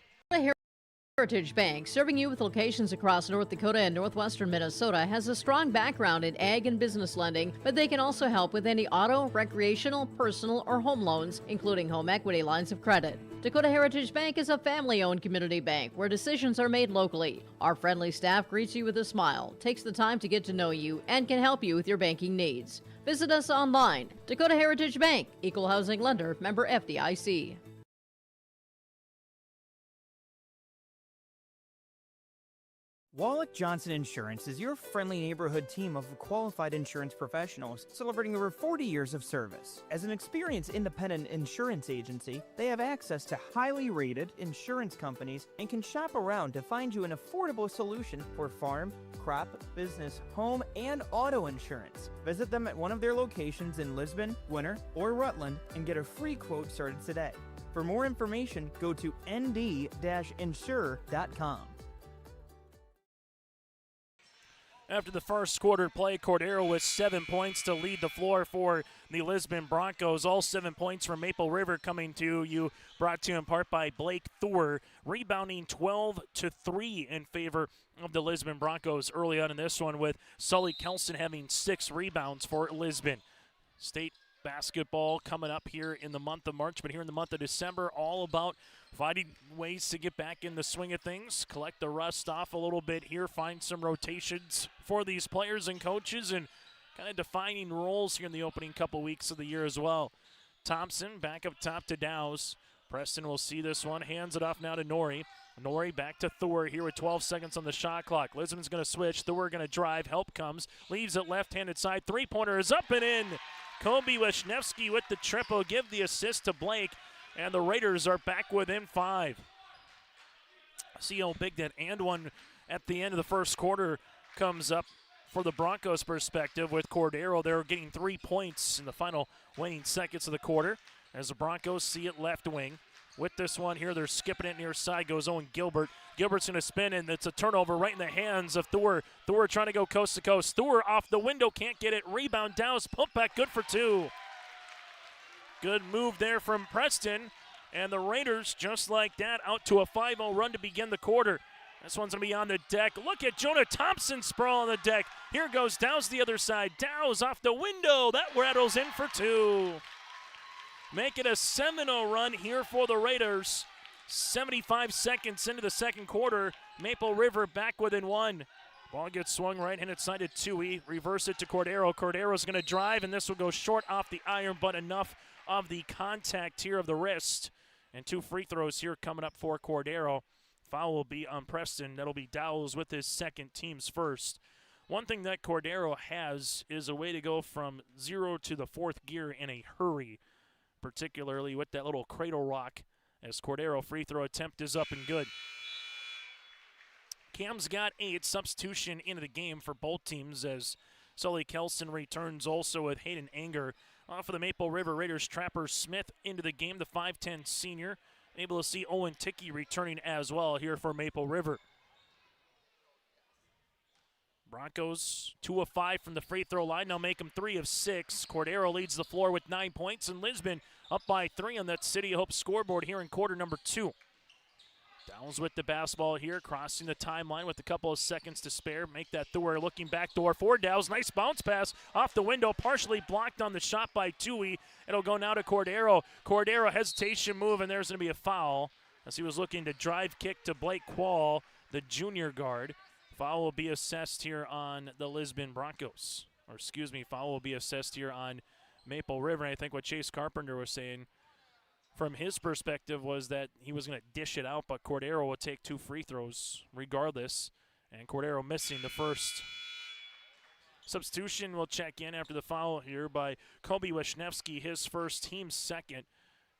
Heritage Bank, serving you with locations across North Dakota and northwestern Minnesota, has a strong background in ag and business lending, but they can also help with any auto, recreational, personal, or home loans, including home equity lines of credit. Dakota Heritage Bank is a family-owned community bank where decisions are made locally. Our friendly staff greets you with a smile, takes the time to get to know you, and can help you with your banking needs. Visit us online. Dakota Heritage Bank, Equal Housing Lender, member FDIC. Wallach Johnson Insurance is your friendly neighborhood team of qualified insurance professionals celebrating over 40 years of service. As an experienced independent insurance agency, they have access to highly rated insurance companies and can shop around to find you an affordable solution for farm, crop, business, home, and auto insurance. Visit them at one of their locations in Lisbon, Winter, or Rutland and get a free quote started today. For more information, go to nd-insure.com. After the first quarter play, Cordero with 7 points to lead the floor for the Lisbon Broncos. All 7 points from Maple River coming to you, brought to you in part by Blake Thor, rebounding 12-3 in favor of the Lisbon Broncos early on in this one, with Sully Kelson having 6 rebounds for Lisbon. State basketball coming up here in the month of March, but here in the month of December, all about finding ways to get back in the swing of things, collect the rust off a little bit here, find some rotations for these players and coaches, and kind of defining roles here in the opening couple weeks of the year as well. Thompson back up top to Dowse. Preston will see this one, hands it off now to Norrie. Norrie back to Thor here with 12 seconds on the shot clock. Lisbon's going to switch. Thor going to drive. Help comes. Leaves it left-handed side. Three-pointer is up and in. Kobe Wisniewski with the triple. Give the assist to Blake. And the Raiders are back within 5. See how big that and one at the end of the first quarter comes up for the Broncos' perspective with Cordero. They're getting 3 points in the final waning seconds of the quarter as the Broncos see it left wing. With this one here, they're skipping it near side, goes Owen Gilbert. Gilbert's going to spin, and it's a turnover right in the hands of Thor. Thor trying to go coast to coast. Thor off the window, can't get it. Rebound, Dowse, pump back, good for 2. Good move there from Preston, And the Raiders, just like that, out to a 5-0 run to begin the quarter. This one's going to be on the deck. Look at Jonah Thompson sprawl on the deck. Here goes Dow's the other side. Dow's off the window. That rattles in for 2. Make it a 7-0 run here for the Raiders. 75 seconds into the second quarter. Maple River back within 1. Ball gets swung right-handed side to Tui. Reverse it to Cordero. Cordero's going to drive, and this will go short off the iron, but enough of the contact here of the wrist. And 2 free throws here coming up for Cordero. Foul will be on Preston. That'll be Dowles with his second, team's first. One thing that Cordero has is a way to go from 0 to the 4th gear in a hurry, particularly with that little cradle rock, as Cordero free throw attempt is up and good. Cam's got 8. Substitution into the game for both teams as Sully Kelson returns also with Hayden Anger. Off of the Maple River Raiders, Trapper Smith into the game, the 5'10 senior. Able to see Owen Tickey returning as well here for Maple River. Broncos 2 of 5 from the free throw line. Now make them 3 of 6. Cordero leads the floor with 9 points, and Lisbon up by 3 on that City of Hope scoreboard here in quarter number 2. Downs with the basketball here, crossing the timeline with a couple of seconds to spare. Make that Thor looking backdoor for Downs. Nice bounce pass off the window, partially blocked on the shot by Tui. It'll go now to Cordero. Cordero hesitation move, and there's going to be a foul as he was looking to drive kick to Blake Quall, the junior guard. Foul will be assessed here on the Lisbon Broncos. Or excuse me, foul will be assessed here on Maple River. And I think what Chase Carpenter was saying from his perspective was that he was going to dish it out, but Cordero will take 2 free throws regardless. And Cordero missing the first. Substitution will check in after the foul here by Kobe Wisniewski, his first, team's second.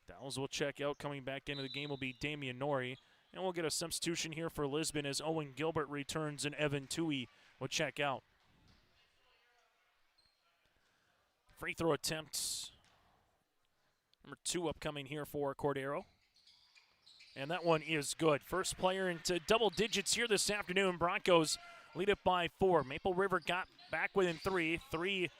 Downs will check out. Coming back into the game will be Damian Norrie. And we'll get a substitution here for Lisbon as Owen Gilbert returns and Evan Tui will check out. Free throw attempts. Number 2 upcoming here for Cordero. And that one is good. First player into double digits here this afternoon. Broncos lead it by 4. Maple River got back within 3. 3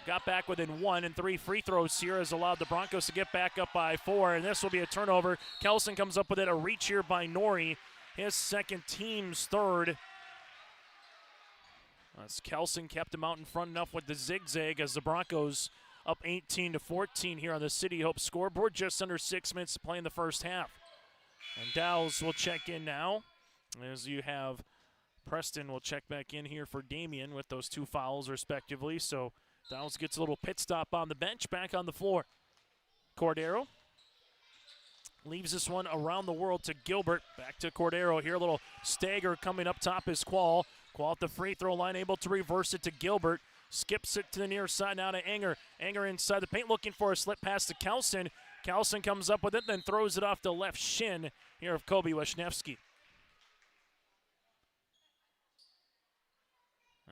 got back within 1, and 3 free throws here has allowed the Broncos to get back up by 4, and this will be a turnover. Kelson comes up with it, a reach here by Norrie, his second, team's third. As Kelson kept him out in front enough with the zigzag as the Broncos up 18-14 here on the City Hope scoreboard. Just under 6 minutes to play in the first half. And Dowles will check in now as you have Preston will check back in here for Damien with those 2 fouls respectively. So Dowles gets a little pit stop on the bench, back on the floor. Cordero leaves this one around the world to Gilbert. Back to Cordero here. A little stagger coming up top is Quall. Quall at the free throw line, able to reverse it to Gilbert. Skips it to the near side now to Anger. Anger inside the paint looking for a slip pass to Kelson. Kelson comes up with it, then throws it off the left shin here of Kobe Wisniewski.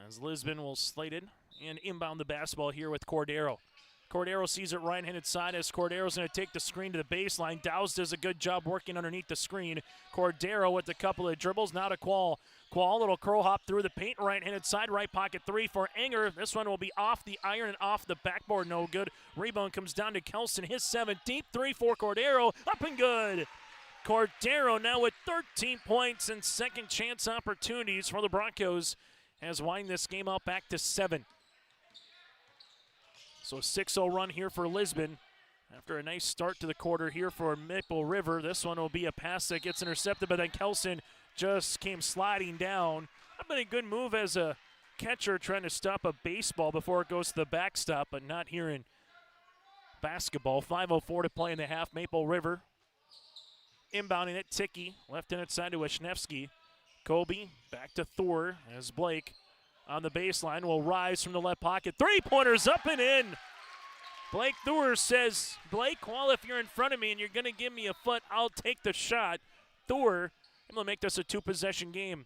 As Lisbon will slate it and inbound the basketball here with Cordero. Cordero sees it right-handed side as Cordero's going to take the screen to the baseline. Dowles does a good job working underneath the screen. Cordero with a couple of dribbles, now to Quall. Quall, little curl hop through the paint, right-handed side, right pocket 3 for Anger. This one will be off the iron and off the backboard, no good. Rebound comes down to Kelson, his 17th, 3 for Cordero, up and good. Cordero now with 13 points and second chance opportunities for the Broncos as wind this game out back to 7. So a 6-0 run here for Lisbon. After a nice start to the quarter here for Maple River, this one will be a pass that gets intercepted, but then Kelson just came sliding down. I've been a good move as a catcher trying to stop a baseball before it goes to the backstop, but not here in basketball. 5:04 to play in the half. Maple River inbounding it. Tickey left-handed side to Wisniewski. Kobe back to Thor as Blake on the baseline will rise from the left pocket. 3-pointers up and in. Blake Thor says, Blake, well, if you're in front of me and you're going to give me a foot, I'll take the shot. Thor able to make this a 2-possession game.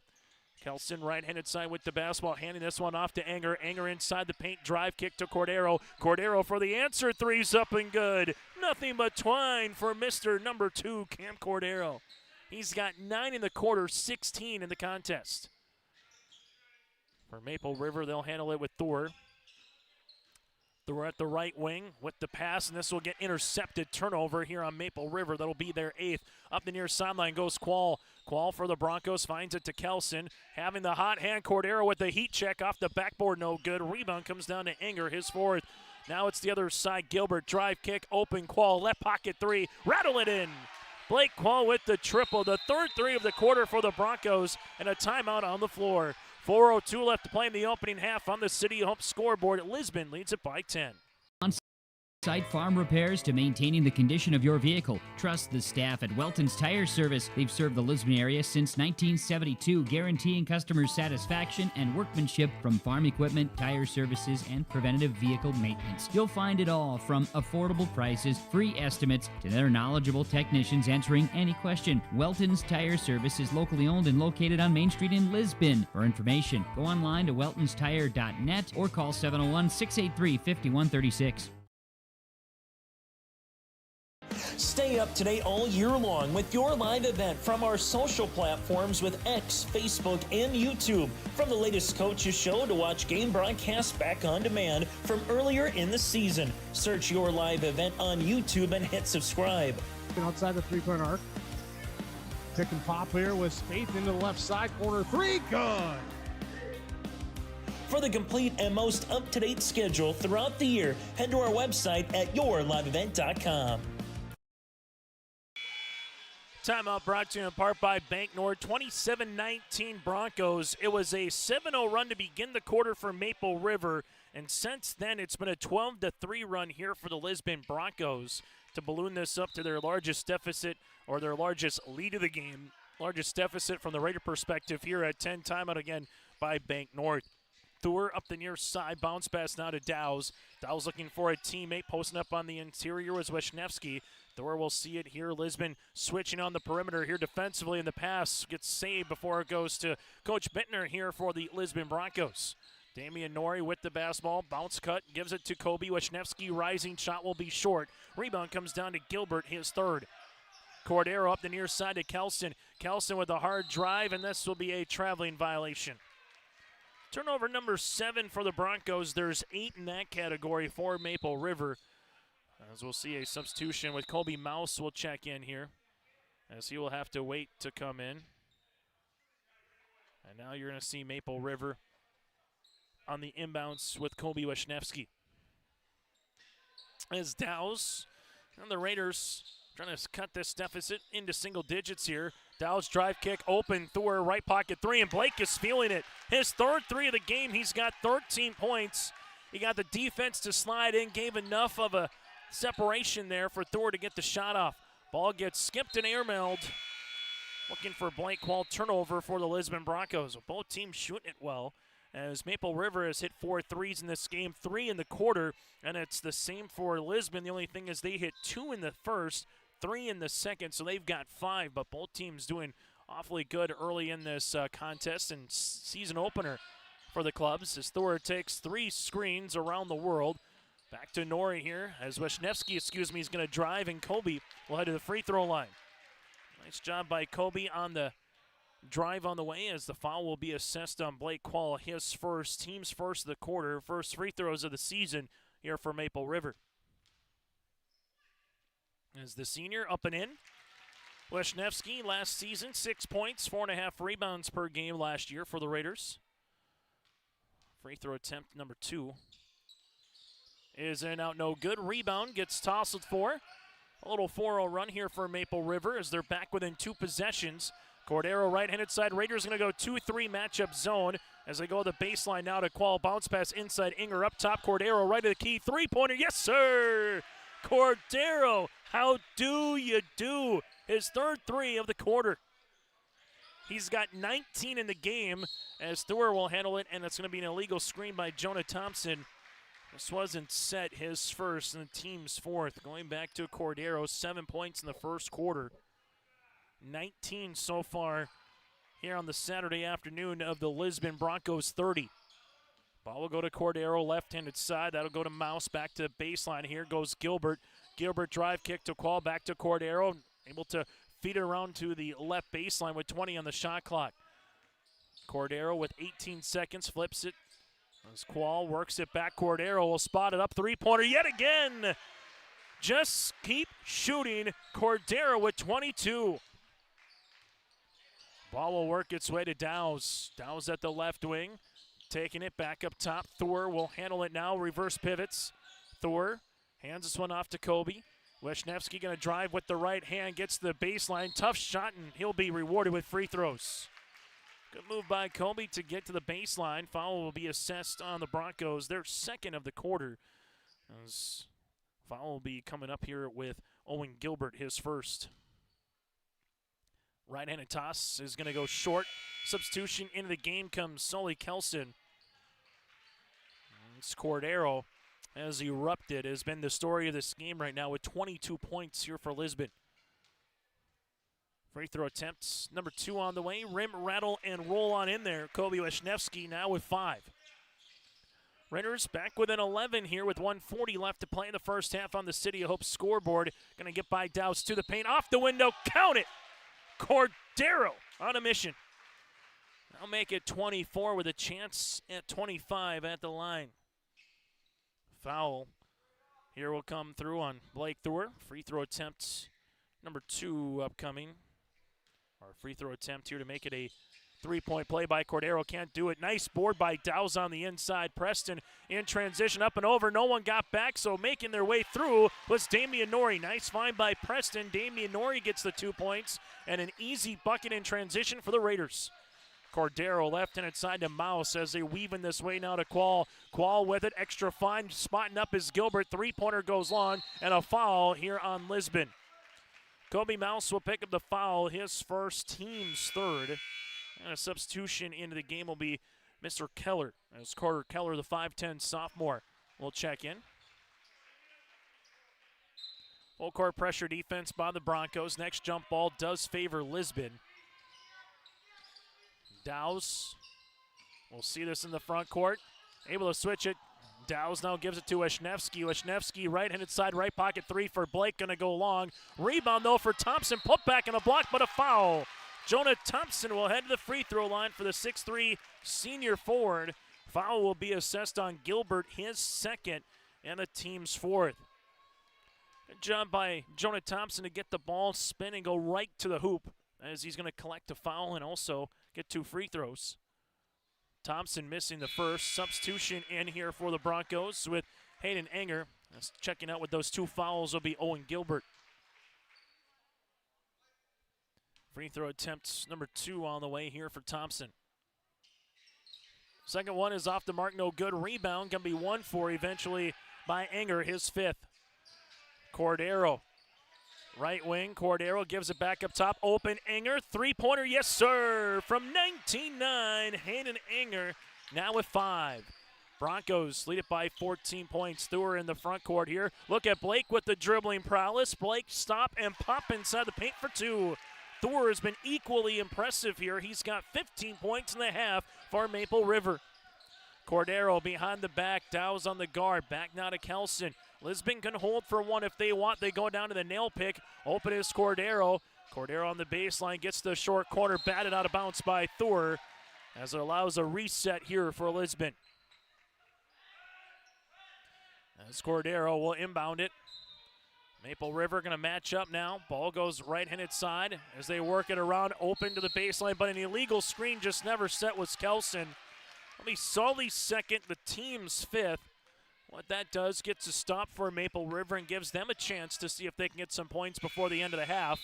Kelson right-handed side with the basketball, handing this one off to Anger. Anger inside the paint, drive kick to Cordero. Cordero for the answer, 3's up and good. Nothing but twine for Mr. number 2, Cam Cordero. He's got 9 in the quarter, 16 in the contest. For Maple River, they'll handle it with Thor. They're at the right wing with the pass, and this will get intercepted. Turnover here on Maple River. That'll be their 8th. Up the near sideline goes Quall. Quall for the Broncos finds it to Kelson. Having the hot hand, Cordero with the heat check off the backboard. No good. Rebound comes down to Inger, his 4th. Now it's the other side. Gilbert, drive kick, open Quall. Left pocket 3. Rattle it in. Blake Quall with the triple. The 3rd 3 of the quarter for the Broncos, and a timeout on the floor. 4:02 left to play in the opening half on the City Hope scoreboard. Lisbon leads it by 10. On-site farm repairs to maintaining the condition of your vehicle. Trust the staff at Welton's Tire Service. They've served the Lisbon area since 1972, guaranteeing customer satisfaction and workmanship from farm equipment, tire services, and preventative vehicle maintenance. You'll find it all from affordable prices, free estimates, to their knowledgeable technicians answering any question. Welton's Tire Service is locally owned and located on Main Street in Lisbon. For information, go online to weltonstire.net or call 701-683-5136. Stay up to date all year long with your live event from our social platforms with X, Facebook, and YouTube. From the latest coaches show to watch game broadcasts back on demand from earlier in the season. Search your live event on YouTube and hit subscribe. Outside the three-point arc. Pick and pop here with Spaeth into the left side corner. 3, good. For the complete and most up-to-date schedule throughout the year, head to our website at yourliveevent.com. Timeout brought to you in part by Bank Nord. 27-19 Broncos. It was a 7-0 run to begin the quarter for Maple River, and since then it's been a 12-3 run here for the Lisbon Broncos to balloon this up to their largest deficit, or their largest lead of the game. Largest deficit from the Raider perspective here at 10. Timeout again by Bank Nord. Thor up the near side, bounce pass now to Dow's. Dow's looking for a teammate, posting up on the interior was Wisniewski. Thor will see it here. Lisbon switching on the perimeter here defensively, and the pass gets saved before it goes to Coach Bittner here for the Lisbon Broncos. Damian Norrie with the basketball, bounce cut, gives it to Kobe. Wisniewski rising, shot will be short. Rebound comes down to Gilbert, his 3rd. Cordero up the near side to Kelson. Kelson with a hard drive, and this will be a traveling violation. Turnover number 7 for the Broncos. There's 8 in that category for Maple River. As we'll see a substitution with Colby Mouse will check in here, as he will have to wait to come in. And now you're going to see Maple River on the inbounds with Colby Wisniewski. As Dow's and the Raiders trying to cut this deficit into single digits here. Dow's drive kick open, Thor right pocket 3, and Blake is feeling it. His 3rd 3 of the game. He's got 13 points. He got the defense to slide in, gave enough of a separation there for Thor to get the shot off. Ball gets skipped and airmailed. Looking for Blake Quall. Turnover for the Lisbon Broncos. Both teams shooting it well, as Maple River has hit 4 threes in this game, 3 in the quarter, and it's the same for Lisbon. The only thing is they hit 2 in the first, 3 in the second, so they've got 5, but both teams doing awfully good early in this contest and season opener for the clubs, as Thor takes 3 screens around the world. Back to Norrie here, as Wisniewski, is going to drive, and Kobe will head to the free throw line. Nice job by Kobe on the drive on the way, as the foul will be assessed on Blake Quall. His first, team's first of the quarter, first free throws of the season here for Maple River. As the senior up and in. Wisniewski last season, 6 points, 4.5 rebounds per game last year for the Raiders. Free throw attempt number 2. Is in, out, no good. Rebound gets tousled for. A little 4-0 run here for Maple River as they're back within 2 possessions. Cordero right-handed side. Raiders going to go 2-3 matchup zone as they go to the baseline now to Quall. Bounce pass inside. Inger up top. Cordero right to the key. 3-pointer. Yes, sir! Cordero, how do you do? His 3rd 3 of the quarter. He's got 19 in the game as Thor will handle it, and it's going to be an illegal screen by Jonah Thompson. This wasn't set, his first and the team's 4th. Going back to Cordero, 7 points in the first quarter. 19 so far here on the Saturday afternoon of the Lisbon Broncos 30. Ball will go to Cordero, left-handed side. That'll go to Mouse, back to the baseline. Here goes Gilbert. Gilbert drive kick to Quall, back to Cordero. Able to feed it around to the left baseline with 20 on the shot clock. Cordero with 18 seconds, flips it As Qual works it back, Cordero will spot it up. Three-pointer yet again. Just keep shooting. Cordero with 22. Ball will work its way to Dowse. Dowse at the left wing. Taking it back up top. Thor will handle it now. Reverse pivots. Thor hands this one off to Kobe. Wisniewski going to drive with the right hand. Gets the baseline. Tough shot, and he'll be rewarded with free throws. Good move by Kobe to get to the baseline. Foul will be assessed on the Broncos. Their second of the quarter. As foul will be coming up here with Owen Gilbert, his first. Right-handed toss is going to go short. Substitution into the game comes Sully Kelson. It's Cordero has erupted, has been the story of this game right now with 22 points here for Lisbon. Free throw attempts, number 2 on the way. Rim, rattle, and roll on in there. Kobe Wisniewski now with 5. Raiders back within 11 here with 1:40 left to play in the first half on the City of Hope scoreboard. Going to get by Dowse to the paint. Off the window, count it! Cordero on a mission. I'll make it 24 with a chance at 25 at the line. Foul here will come through on Blake Thor. Free throw attempt number 2 upcoming. Our free throw attempt here to make it a 3-point play by Cordero. Can't do it. Nice board by Dowse on the inside. Preston in transition up and over. No one got back, so making their way through was Damian Norrie. Nice find by Preston. Damian Norrie gets the 2 points and an easy bucket in transition for the Raiders. Cordero left and inside to Mouse as they weave in this way now to Qual. Qual with it, extra fine, spotting up is Gilbert. 3-pointer goes long, and a foul here on Lisbon. Kobe Mouse will pick up the foul, his first, team's third. And a substitution into the game will be Mr. Keller, as Carter Keller, the 5'10 sophomore, will check in. Full court pressure defense by the Broncos. Next jump ball does favor Lisbon. Dowse, we'll see this in the front court. Able to switch it. Dowse now gives it to Wisniewski. Wisniewski right-handed side, right pocket 3 for Blake, gonna go long. Rebound though for Thompson, put back in a block, but a foul. Jonah Thompson will head to the free throw line for the 6'3 senior forward. Foul will be assessed on Gilbert, his second, and the team's fourth. Good job by Jonah Thompson to get the ball spin and go right to the hoop, as he's gonna collect a foul and also get 2 free throws. Thompson missing the first. Substitution in here for the Broncos with Hayden Enger. Checking out with those 2 fouls will be Owen Gilbert. Free throw attempts number 2 on the way here for Thompson. Second one is off the mark, no good. Rebound gonna be 1 for eventually by Enger, his 5th. Cordero. Right wing, Cordero gives it back up top. Open Enger, 3-pointer, yes sir! From 19-9, Hayden Enger now with 5. Broncos lead it by 14 points. Thor in the front court here. Look at Blake with the dribbling prowess. Blake stop and pop inside the paint for 2. Thor has been equally impressive here. He's got 15 points in the half for Maple River. Cordero behind the back. Dowse on the guard. Back now to Kelson. Lisbon can hold for 1 if they want. They go down to the nail pick. Open is Cordero. Cordero on the baseline gets the short corner. Batted out of bounds by Thor, as it allows a reset here for Lisbon. As Cordero will inbound it. Maple River going to match up now. Ball goes right-handed side as they work it around, open to the baseline, but an illegal screen just never set was Kelson. It'll be Sully's second, the team's 5th. What that does, gets a stop for Maple River and gives them a chance to see if they can get some points before the end of the half.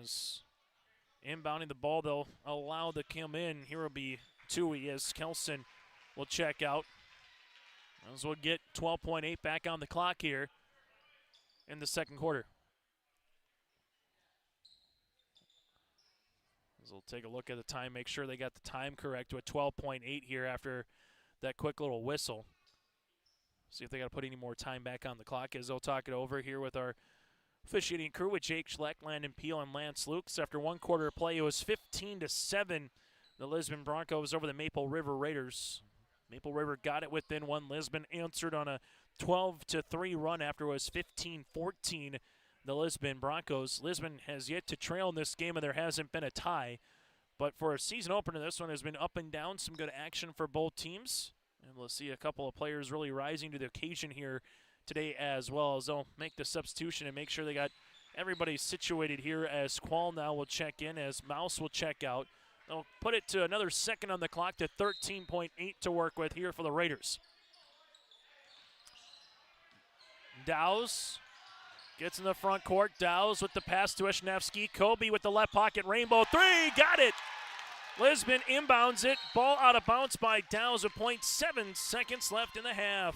As inbounding the ball, they'll allow the come in. Here will be Tui as Kelson will check out. As we'll get 12.8 back on the clock here in the second quarter. As we'll take a look at the time, make sure they got the time correct with 12.8 here after that quick little whistle. See if they got to put any more time back on the clock as they'll talk it over here with our officiating crew with Jake Schleck, Landon Peel, and Lance Lukes. After 1 quarter of play, it was 15-7. The Lisbon Broncos over the Maple River Raiders. Maple River got it within 1. Lisbon answered on a 12-3 run after it was 15-14. The Lisbon Broncos. Lisbon has yet to trail in this game, and there hasn't been a tie. But for a season opener, this one has been up and down, some good action for both teams. And we'll see a couple of players really rising to the occasion here today as well, as they'll make the substitution and make sure they got everybody situated here, as Qual now will check in, as Mouse will check out. They'll put it to another second on the clock to 13.8 to work with here for the Raiders. Dowse gets in the front court. Dowse with the pass to Wisniewski. Kobe with the left pocket. Rainbow three. Got it. Lisbon inbounds it. Ball out of bounds by Dowse with 0.7 seconds left in the half.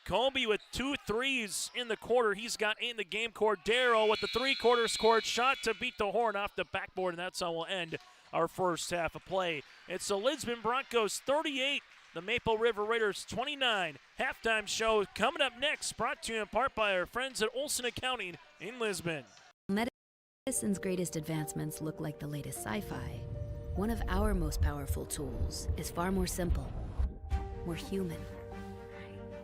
Kobe with 2 threes in the quarter. He's got 8 in the game. Cordero with the three-quarter scored shot to beat the horn off the backboard, and that's how we'll end our first half of play. It's the Lisbon Broncos 38, the Maple River Raiders 29. Halftime show coming up next, brought to you in part by our friends at Olson Accounting in Lisbon. Medicine's greatest advancements look like the latest sci-fi. One of our most powerful tools is far more simple, more human.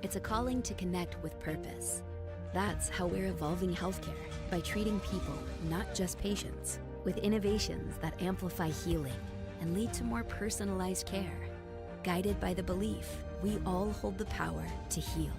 It's a calling to connect with purpose. That's how we're evolving healthcare, by treating people, not just patients, with innovations that amplify healing and lead to more personalized care. Guided by the belief we all hold the power to heal.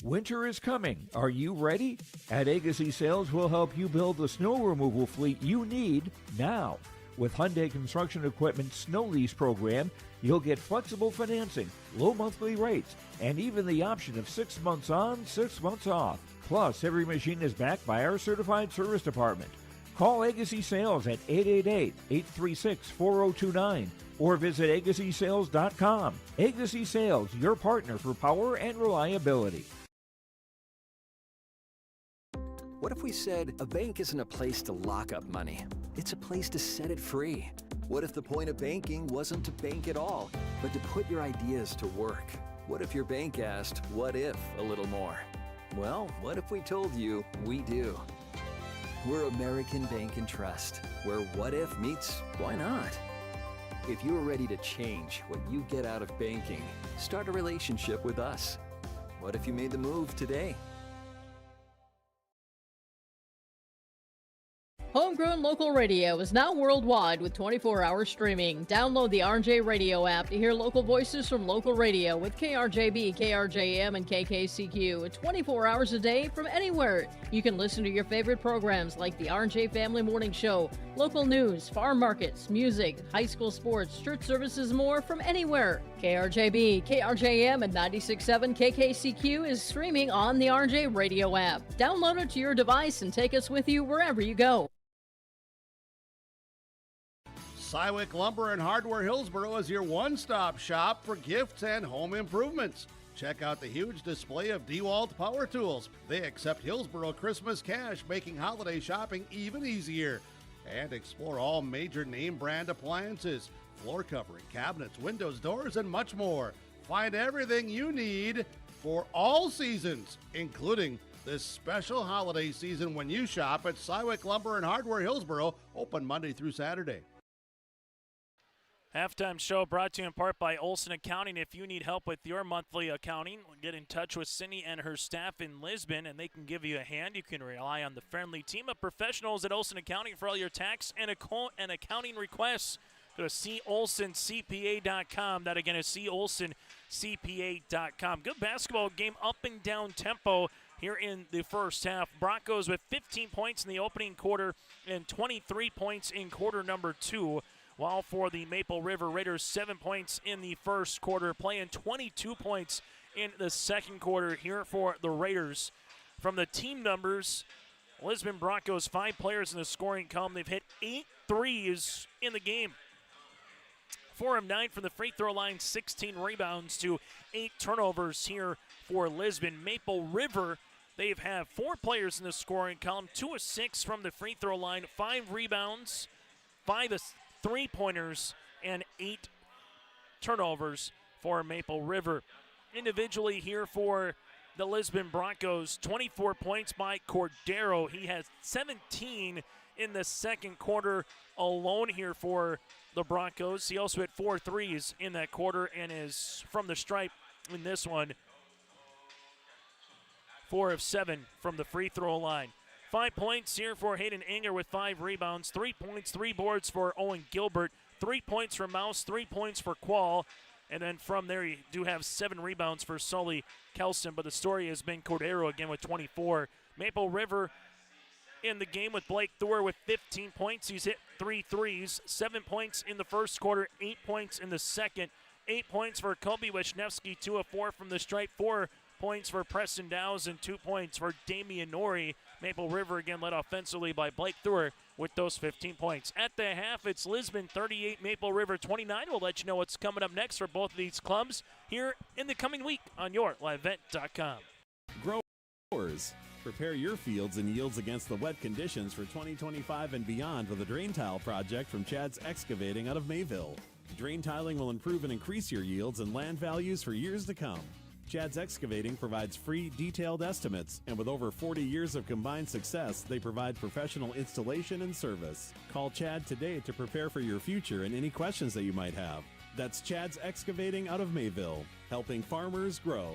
Winter is coming. Are you ready? At Agassi Sales, we'll help you build the snow removal fleet you need now. With Hyundai Construction Equipment Snow Lease Program, you'll get flexible financing, low monthly rates, and even the option of 6 months on, 6 months off. Plus, every machine is backed by our certified service department. Call Agassi Sales at 888-836-4029 or visit agassisales.com. Agassi Sales, your partner for power and reliability. What if we said a bank isn't a place to lock up money? It's a place to set it free. What if the point of banking wasn't to bank at all, but to put your ideas to work? What if your bank asked, what if, a little more? Well, what if we told you we do? We're American Bank and Trust, where what if meets why not? If you're ready to change what you get out of banking, start a relationship with us. What if you made the move today? Homegrown local radio is now worldwide with 24-hour streaming. Download the RJ Radio app to hear local voices from local radio with KRJB, KRJM, and KKCQ 24 hours a day from anywhere. You can listen to your favorite programs like the RJ Family Morning Show, local news, farm markets, music, high school sports, church services, more from anywhere. KRJB, KRJM, and 96.7 KKCQ is streaming on the RJ Radio app. Download it to your device and take us with you wherever you go. Cywick Lumber and Hardware Hillsboro is your one-stop shop for gifts and home improvements. Check out the huge display of DeWalt power tools. They accept Hillsboro Christmas cash, making holiday shopping even easier. And explore all major name brand appliances, floor covering, cabinets, windows, doors, and much more. Find everything you need for all seasons, including this special holiday season when you shop at Cywick Lumber and Hardware Hillsboro, open Monday through Saturday. Halftime show brought to you in part by Olson Accounting. If you need help with your monthly accounting, get in touch with Cindy and her staff in Lisbon, and they can give you a hand. You can rely on the friendly team of professionals at Olson Accounting for all your tax and accounting requests. Go to colsoncpa.com. That again is colsoncpa.com. Good basketball game, up and down tempo here in the first half. Broncos with 15 points in the opening quarter and 23 points in quarter number 2. While for the Maple River Raiders, 7 points in the first quarter, playing 22 points in the second quarter here for the Raiders. From the team numbers, Lisbon Broncos, 5 players in the scoring column. They've hit 8 threes in the game. 4 of 9 from the free throw line, 16 rebounds to 8 turnovers here for Lisbon. Maple River, they've had 4 players in the scoring column, 2 of 6 from the free throw line, 5 rebounds, 5 3-pointers, and 8 turnovers for Maple River. Individually here for the Lisbon Broncos, 24 points by Cordero. He has 17 in the second quarter alone here for the Broncos. He also hit 4 threes in that quarter and is from the stripe in this one. 4 of 7 from the free throw line. 5 points here for Hayden Anger with 5 rebounds, 3 points, 3 boards for Owen Gilbert, 3 points for Mouse, 3 points for Quall. And then from there, you do have 7 rebounds for Sully Kelson, but the story has been Cordero again with 24. Maple River in the game with Blake Thor with 15 points. He's hit 3 threes, 7 points in the first quarter, 8 points in the second, 8 points for Kobe Wisniewski, 2 of 4 from the stripe, 4 points for Preston Dowes, and 2 points for Damian Norrie. Maple River again led offensively by Blake Thor with those 15 points. At the half, it's Lisbon 38, Maple River 29. We'll let you know what's coming up next for both of these clubs here in the coming week on YourLiveEvent.com. Growers, prepare your fields and yields against the wet conditions for 2025 and beyond with a drain tile project from Chad's Excavating out of Mayville. Drain tiling will improve and increase your yields and land values for years to come. Chad's Excavating provides free, detailed estimates, and with over 40 years of combined success, they provide professional installation and service. Call Chad today to prepare for your future and any questions that you might have. That's Chad's Excavating out of Mayville, helping farmers grow.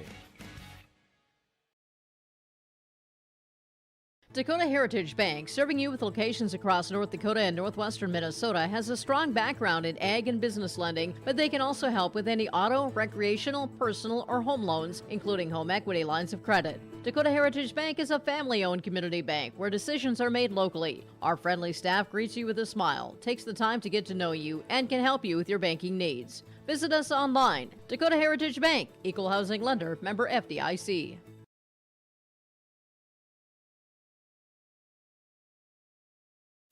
Dakota Heritage Bank, serving you with locations across North Dakota and northwestern Minnesota, has a strong background in ag and business lending, but they can also help with any auto, recreational, personal, or home loans, including home equity lines of credit. Dakota Heritage Bank is a family-owned community bank where decisions are made locally. Our friendly staff greets you with a smile, takes the time to get to know you, and can help you with your banking needs. Visit us online. Dakota Heritage Bank, Equal Housing Lender, member FDIC.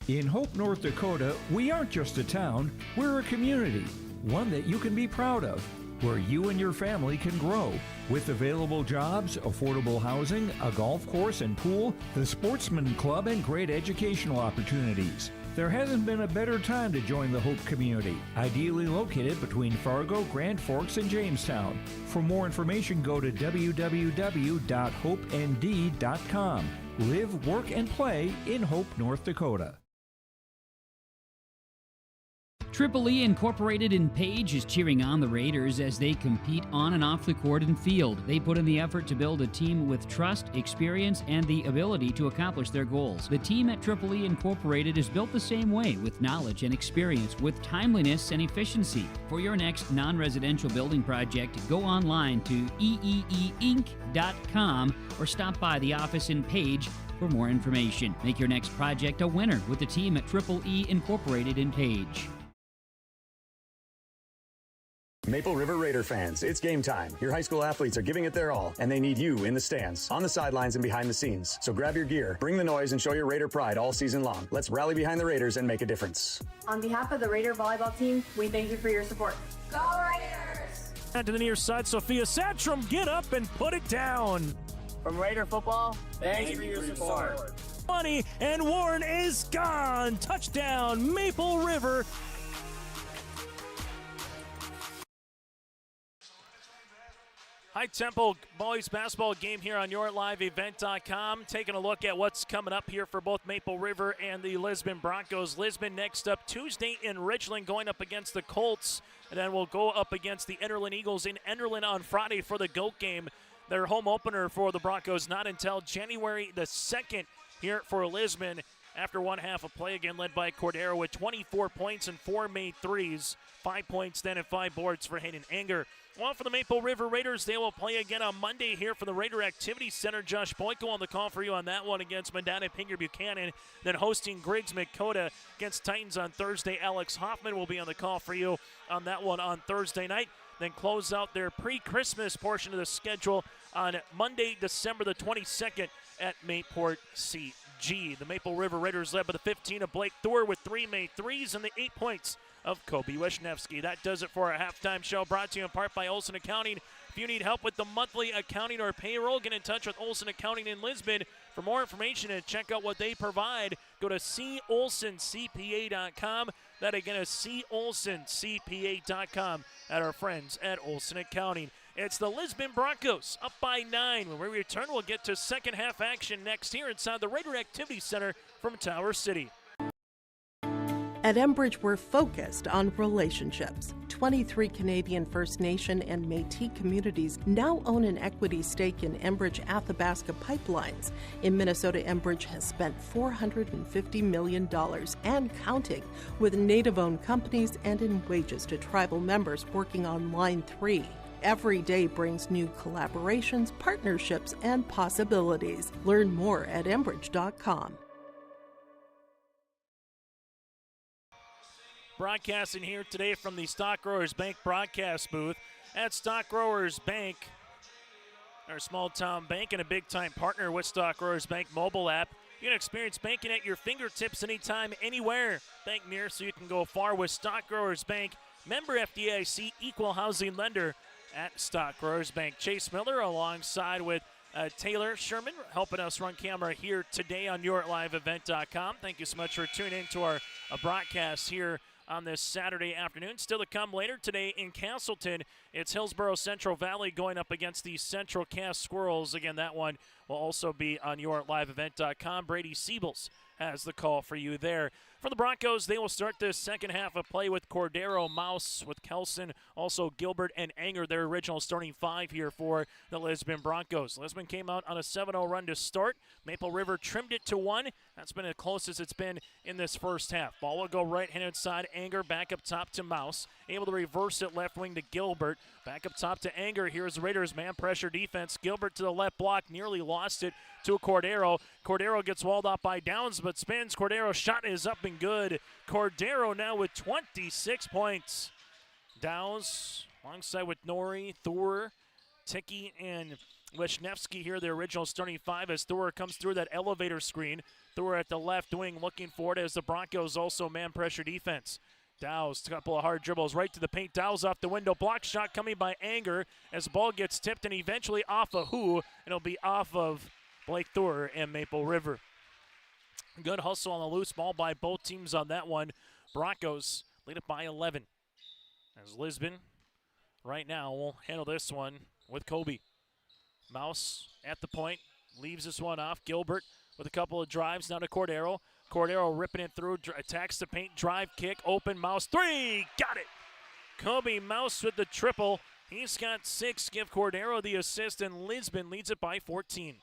In Hope, North Dakota, we aren't just a town, we're a community, one that you can be proud of, where you and your family can grow. With available jobs, affordable housing, a golf course and pool, the Sportsman Club, and great educational opportunities. There hasn't been a better time to join the Hope community, ideally located between Fargo, Grand Forks, and Jamestown. For more information, go to www.hopend.com. Live, work, and play in Hope, North Dakota. Triple E Incorporated in Page is cheering on the Raiders as they compete on and off the court and field. They put in the effort to build a team with trust, experience, and the ability to accomplish their goals. The team at Triple E Incorporated is built the same way, with knowledge and experience, with timeliness and efficiency. For your next non-residential building project, go online to eeeinc.com or stop by the office in Page for more information. Make your next project a winner with the team at Triple E Incorporated in Page. Maple River Raider fans, it's game time. Your high school athletes are giving it their all, and they need you in the stands, on the sidelines, and behind the scenes. So grab your gear, bring the noise, and show your Raider pride all season long. Let's rally behind the Raiders and make a difference. On behalf of the Raider volleyball team, we thank you for your support. Go Raiders! And to the near side, Sophia Satchram, get up and put it down. From Raider football, thank you for your support. Money, and Warren is gone. Touchdown, Maple River. High-tempo boys basketball game here on YourLiveEvent.com. Taking a look at what's coming up here for both Maple River and the Lisbon Broncos. Lisbon next up Tuesday in Richland, going up against the Colts. And then we'll go up against the Enderlin Eagles in Enderlin on Friday for the GOAT game. Their home opener for the Broncos not until January the 2nd here for Lisbon. After one half of play, again led by Cordero with 24 points and 4 made threes. 5 points then and 5 boards for Hayden Anger. Well, for the Maple River Raiders, they will play again on Monday here for the Raider Activity Center. Josh Boyko on the call for you on that one against Medina Pinger Buchanan. Then hosting Griggs Dakota against Titans on Thursday. Alex Hoffman will be on the call for you on that one on Thursday night. Then close out their pre-Christmas portion of the schedule on Monday, December the 22nd at Mayport CG. The Maple River Raiders led by the 15 of Blake Thor with 3 made threes and the 8 points of Kobe Wisniewski. That does it for our halftime show, brought to you in part by Olson Accounting. If you need help with the monthly accounting or payroll, get in touch with Olson Accounting in Lisbon. For more information and check out what they provide, go to colsoncpa.com. That again is colsoncpa.com at our friends at Olson Accounting. It's the Lisbon Broncos up by 9. When we return, we'll get to second half action next here inside the Raider Activity Center from Tower City. At Enbridge, we're focused on relationships. 23 Canadian First Nation and Métis communities now own an equity stake in Enbridge Athabasca Pipelines. In Minnesota, Enbridge has spent $450 million and counting with Native-owned companies and in wages to tribal members working on Line 3. Every day brings new collaborations, partnerships, and possibilities. Learn more at Enbridge.com. Broadcasting here today from the Stock Growers Bank broadcast booth. At Stock Growers Bank, our small town bank and a big time partner with Stock Growers Bank mobile app. You can experience banking at your fingertips anytime, anywhere. Bank near so you can go far with Stock Growers Bank. Member FDIC, equal housing lender at Stock Growers Bank. Chase Miller alongside with Taylor Sherman helping us run camera here today on YourLiveEvent.com. Thank you so much for tuning in to our broadcast here on this Saturday afternoon. Still to come later today in Castleton, it's Hillsborough Central Valley going up against the Central Cass Squirrels. Again, that one will also be on YourLiveEvent.com. Brady Siebels has the call for you there. For the Broncos, they will start this second half of play with Cordero, Mouse, with Kelson, also Gilbert and Anger, their original starting five here for the Lisbon Broncos. Lisbon came out on a 7-0 run to start. Maple River trimmed it to 1. That's been as close as it's been in this first half. Ball will go right-handed side. Anger back up top to Mouse. Able to reverse it left wing to Gilbert. Back up top to Anger. Here's the Raiders' man pressure defense. Gilbert to the left block. Nearly lost it to Cordero. Cordero gets walled off by Downs, but spins. Cordero's shot is up and good. Cordero now with 26 points. Downs alongside with Nori, Thor, Ticky, and Wisniewski here, the original starting five as Thor comes through that elevator screen. Thor at the left wing looking for it as the Broncos also man pressure defense. Dow's a couple of hard dribbles right to the paint. Dow's off the window. Block shot coming by Anger as the ball gets tipped and eventually off of who? It'll be off of Blake Thor and Maple River. Good hustle on the loose ball by both teams on that one. Broncos lead it by 11. As Lisbon right now will handle this one with Kobe. Mouse at the point, leaves this one off. Gilbert with a couple of drives now to Cordero. Cordero ripping it through, attacks the paint, drive kick, open, Mouse, 3, got it! Kobe Mouse with the triple. He's got 6, give Cordero the assist, and Lisbon leads it by 14.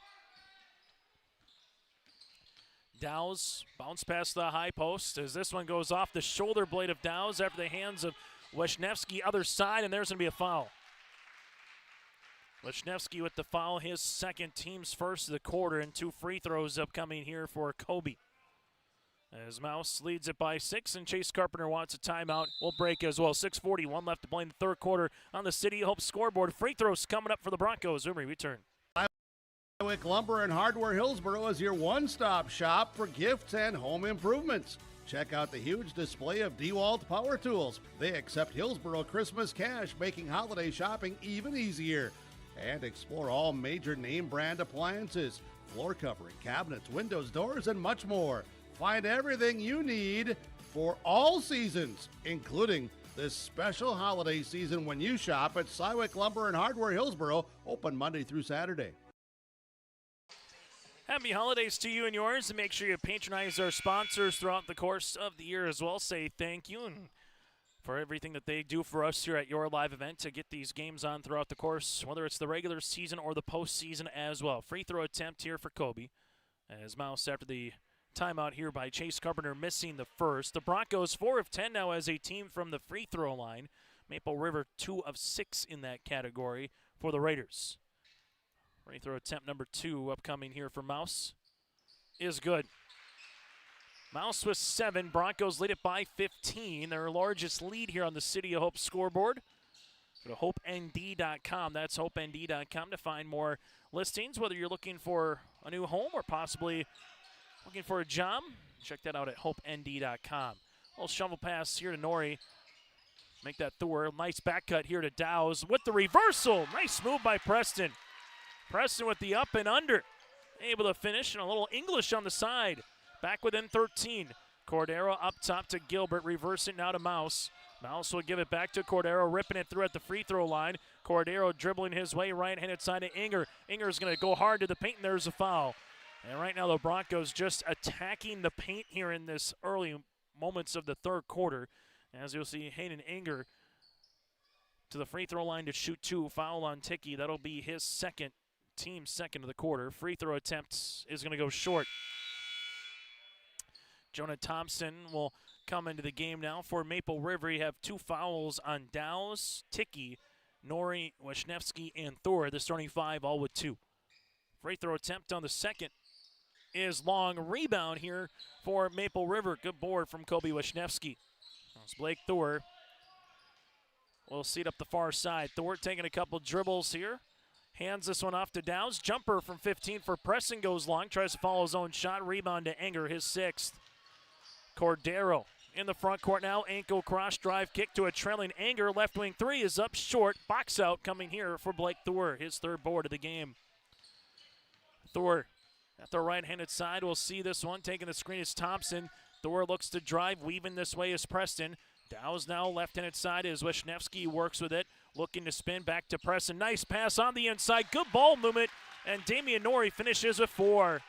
Dow's bounce past the high post as this one goes off the shoulder blade of Dow's after the hands of Wisniewski, other side, and there's going to be a foul. Wisniewski with the foul, his second, team's first of the quarter, and 2 free throws upcoming here for Kobe. As Mouse leads it by 6, and Chase Carpenter wants a timeout. We'll break as well. 6:41 left to play in the third quarter on the City Hope scoreboard. Free throws coming up for the Broncos when we return. Cywick Lumber and Hardware Hillsborough is your one-stop shop for gifts and home improvements. Check out the huge display of DeWalt power tools. They accept Hillsborough Christmas cash, making holiday shopping even easier. And explore all major name brand appliances, floor covering, cabinets, windows, doors, and much more. Find everything you need for all seasons, including this special holiday season when you shop at Cywick Lumber and Hardware Hillsborough, open Monday through Saturday. Happy holidays to you and yours, and make sure you patronize our sponsors throughout the course of the year as well. Say thank you and for everything that they do for us here at Your Live Event to get these games on throughout the course, whether it's the regular season or the postseason as well. Free throw attempt here for Kobe as Mouse after the timeout here by Chase Carpenter missing the first. The Broncos 4 of 10 now as a team from the free throw line. Maple River 2 of 6 in that category for the Raiders. Free throw attempt number 2 upcoming here for Mouse is good. Mouse with 7. Broncos lead it by 15. Their largest lead here on the City of Hope scoreboard. Go to HopeND.com. That's HopeND.com to find more listings, whether you're looking for a new home or possibly looking for a job. Check that out at HopeND.com. Little shovel pass here to Nori. Make that Thor. Nice back cut here to Dow's with the reversal. Nice move by Preston. Preston with the up and under. Able to finish, and a little English on the side. Back within 13. Cordero up top to Gilbert. Reverse it now to Mouse. Mouse will give it back to Cordero, ripping it through at the free throw line. Cordero dribbling his way right-handed side to Inger. Inger's going to go hard to the paint, and there's a foul. And right now the Broncos just attacking the paint here in this early moments of the third quarter. As you'll see, Hayden Anger to the free throw line to shoot 2. Foul on Ticky. That'll be his team second of the quarter. Free throw attempt is going to go short. Jonah Thompson will come into the game now for Maple River. You have 2 fouls on Dow's, Ticky, Nori, Wisniewski, and Thor. The starting 5 all with 2. Free throw attempt on the second is long. Rebound here for Maple River. Good board from Kobe Wisniewski. That's Blake Thor. We'll see it up the far side. Thor taking a couple dribbles here. Hands this one off to Dow's. Jumper from 15 for Preston goes long. Tries to follow his own shot. Rebound to Anger, his 6th. Cordero in the front court now. Ankle cross drive kick to a trailing Anger. Left wing 3 is up short. Box out coming here for Blake Thor. His 3rd board of the game. Thor at the right-handed side. We'll see this one. Taking the screen is Thompson. Thor looks to drive. Weaving this way is Preston. Dow's now left-handed side as Wisniewski works with it. Looking to spin back to Preston. Nice pass on the inside. Good ball movement. And Damian Norrie finishes with 4.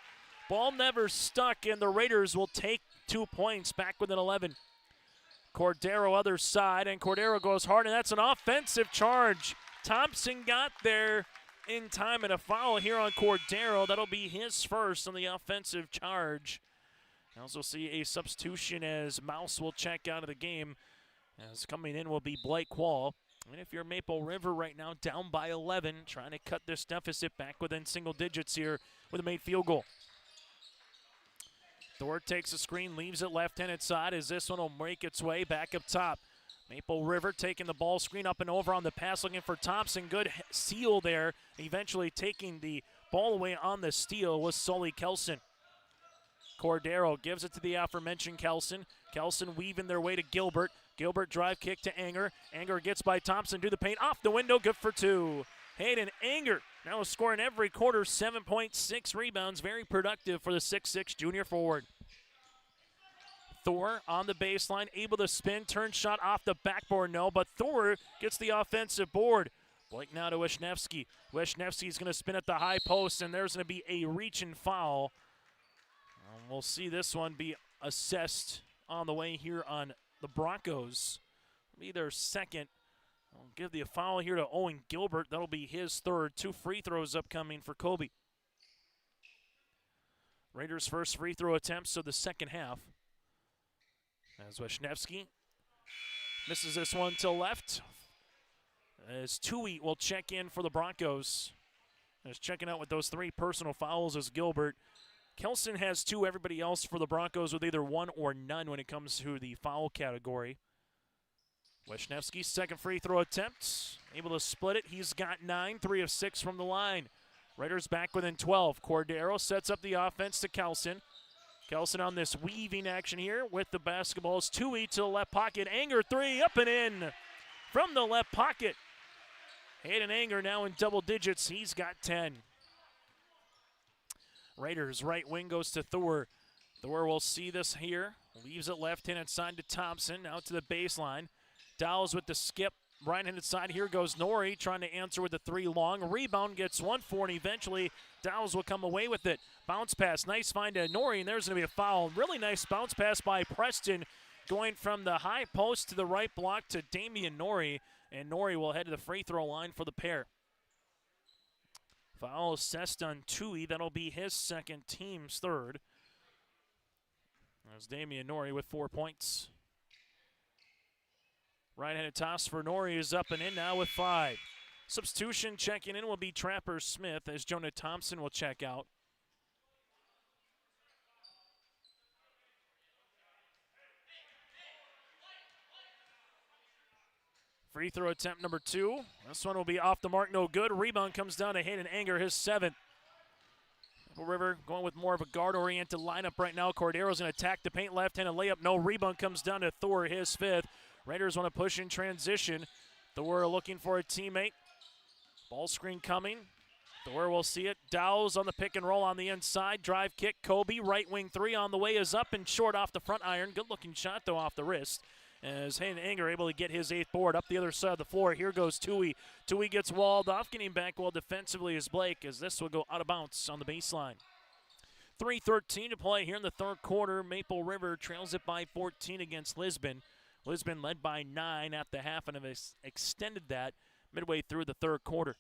Ball never stuck, and the Raiders will take 2 points back within 11. Cordero other side, and Cordero goes hard, and that's an offensive charge. Thompson got there in time, and a foul here on Cordero. That'll be his first on the offensive charge. You also see a substitution as Mouse will check out of the game. As coming in will be Blake Wall. And if you're Maple River right now, down by 11, trying to cut this deficit back within single digits here with a made field goal. Thor takes a screen, leaves it left-handed side as this one will make its way back up top. Maple River taking the ball screen up and over on the pass, looking for Thompson. Good seal there. Eventually taking the ball away on the steal was Sully Kelson. Cordero gives it to the aforementioned Kelson. Kelson weaving their way to Gilbert. Gilbert drive kick to Anger. Anger gets by Thompson to the paint. Off the window, good for 2. Hayden Anger now scoring every quarter, 7.6 rebounds. Very productive for the 6'6 junior forward. Thor on the baseline, able to spin, turn shot off the backboard, no, but Thor gets the offensive board. Blake now to Wisniewski. Wisniewski's going to spin at the high post, and there's going to be a reach and foul. We'll see this one be assessed on the way here on the Broncos. Be their second. I'll give the foul here to Owen Gilbert. That'll be his 3rd. 2 free throws upcoming for Kobe. Raiders' first free throw attempts of the second half. As Wisniewski misses this one to left. As Tui will check in for the Broncos. As checking out with those 3 personal fouls is Gilbert. Kelson has 2. Everybody else for the Broncos with either 1 or none when it comes to the foul category. Wisniewski's second free throw attempt. Able to split it. He's got 9, 3 of 6 from the line. Raiders back within 12. Cordero sets up the offense to Kelson. Kelson on this weaving action here with the basketballs. Tui to the left pocket. Anger 3 up and in from the left pocket. Hayden Anger now in double digits. He's got 10. Raiders right wing goes to Thor. Thor will see this here. Leaves it left-handed side to Thompson. Out to the baseline. Dowles with the skip. Right-handed side. Here goes Norrie trying to answer with the 3 long. Rebound gets 1 for, and eventually Dowles will come away with it. Bounce pass. Nice find to Norrie, and there's going to be a foul. Really nice bounce pass by Preston going from the high post to the right block to Damian Norrie, and Norrie will head to the free throw line for the pair. Foul assessed on Tui. That'll be his 2nd, team's 3rd. There's Damian Norrie with 4 points. Right-handed toss for Norrie is up and in now with 5. Substitution checking in will be Trapper Smith as Jonah Thompson will check out. Free throw attempt number 2. This one will be off the mark, no good. Rebound comes down to Hayden Anger, his 7th. Maple River going with more of a guard-oriented lineup right now. Cordero's going to attack the paint, left-handed layup. No, rebound comes down to Thor, his 5th. Raiders want to push in transition. Thor looking for a teammate. Ball screen coming. Thor will see it. Dowles on the pick and roll on the inside. Drive kick, Kobe. Right wing 3 on the way is up and short off the front iron. Good-looking shot, though, off the wrist. As Hayden Anger able to get his 8th board up the other side of the floor. Here goes Tui. Tui gets walled off. Getting back well defensively is Blake, as this will go out of bounds on the baseline. 3:13 to play here in the third quarter. Maple River trails it by 14 against Lisbon. Lisbon led by 9 at the half and have extended that midway through the third quarter.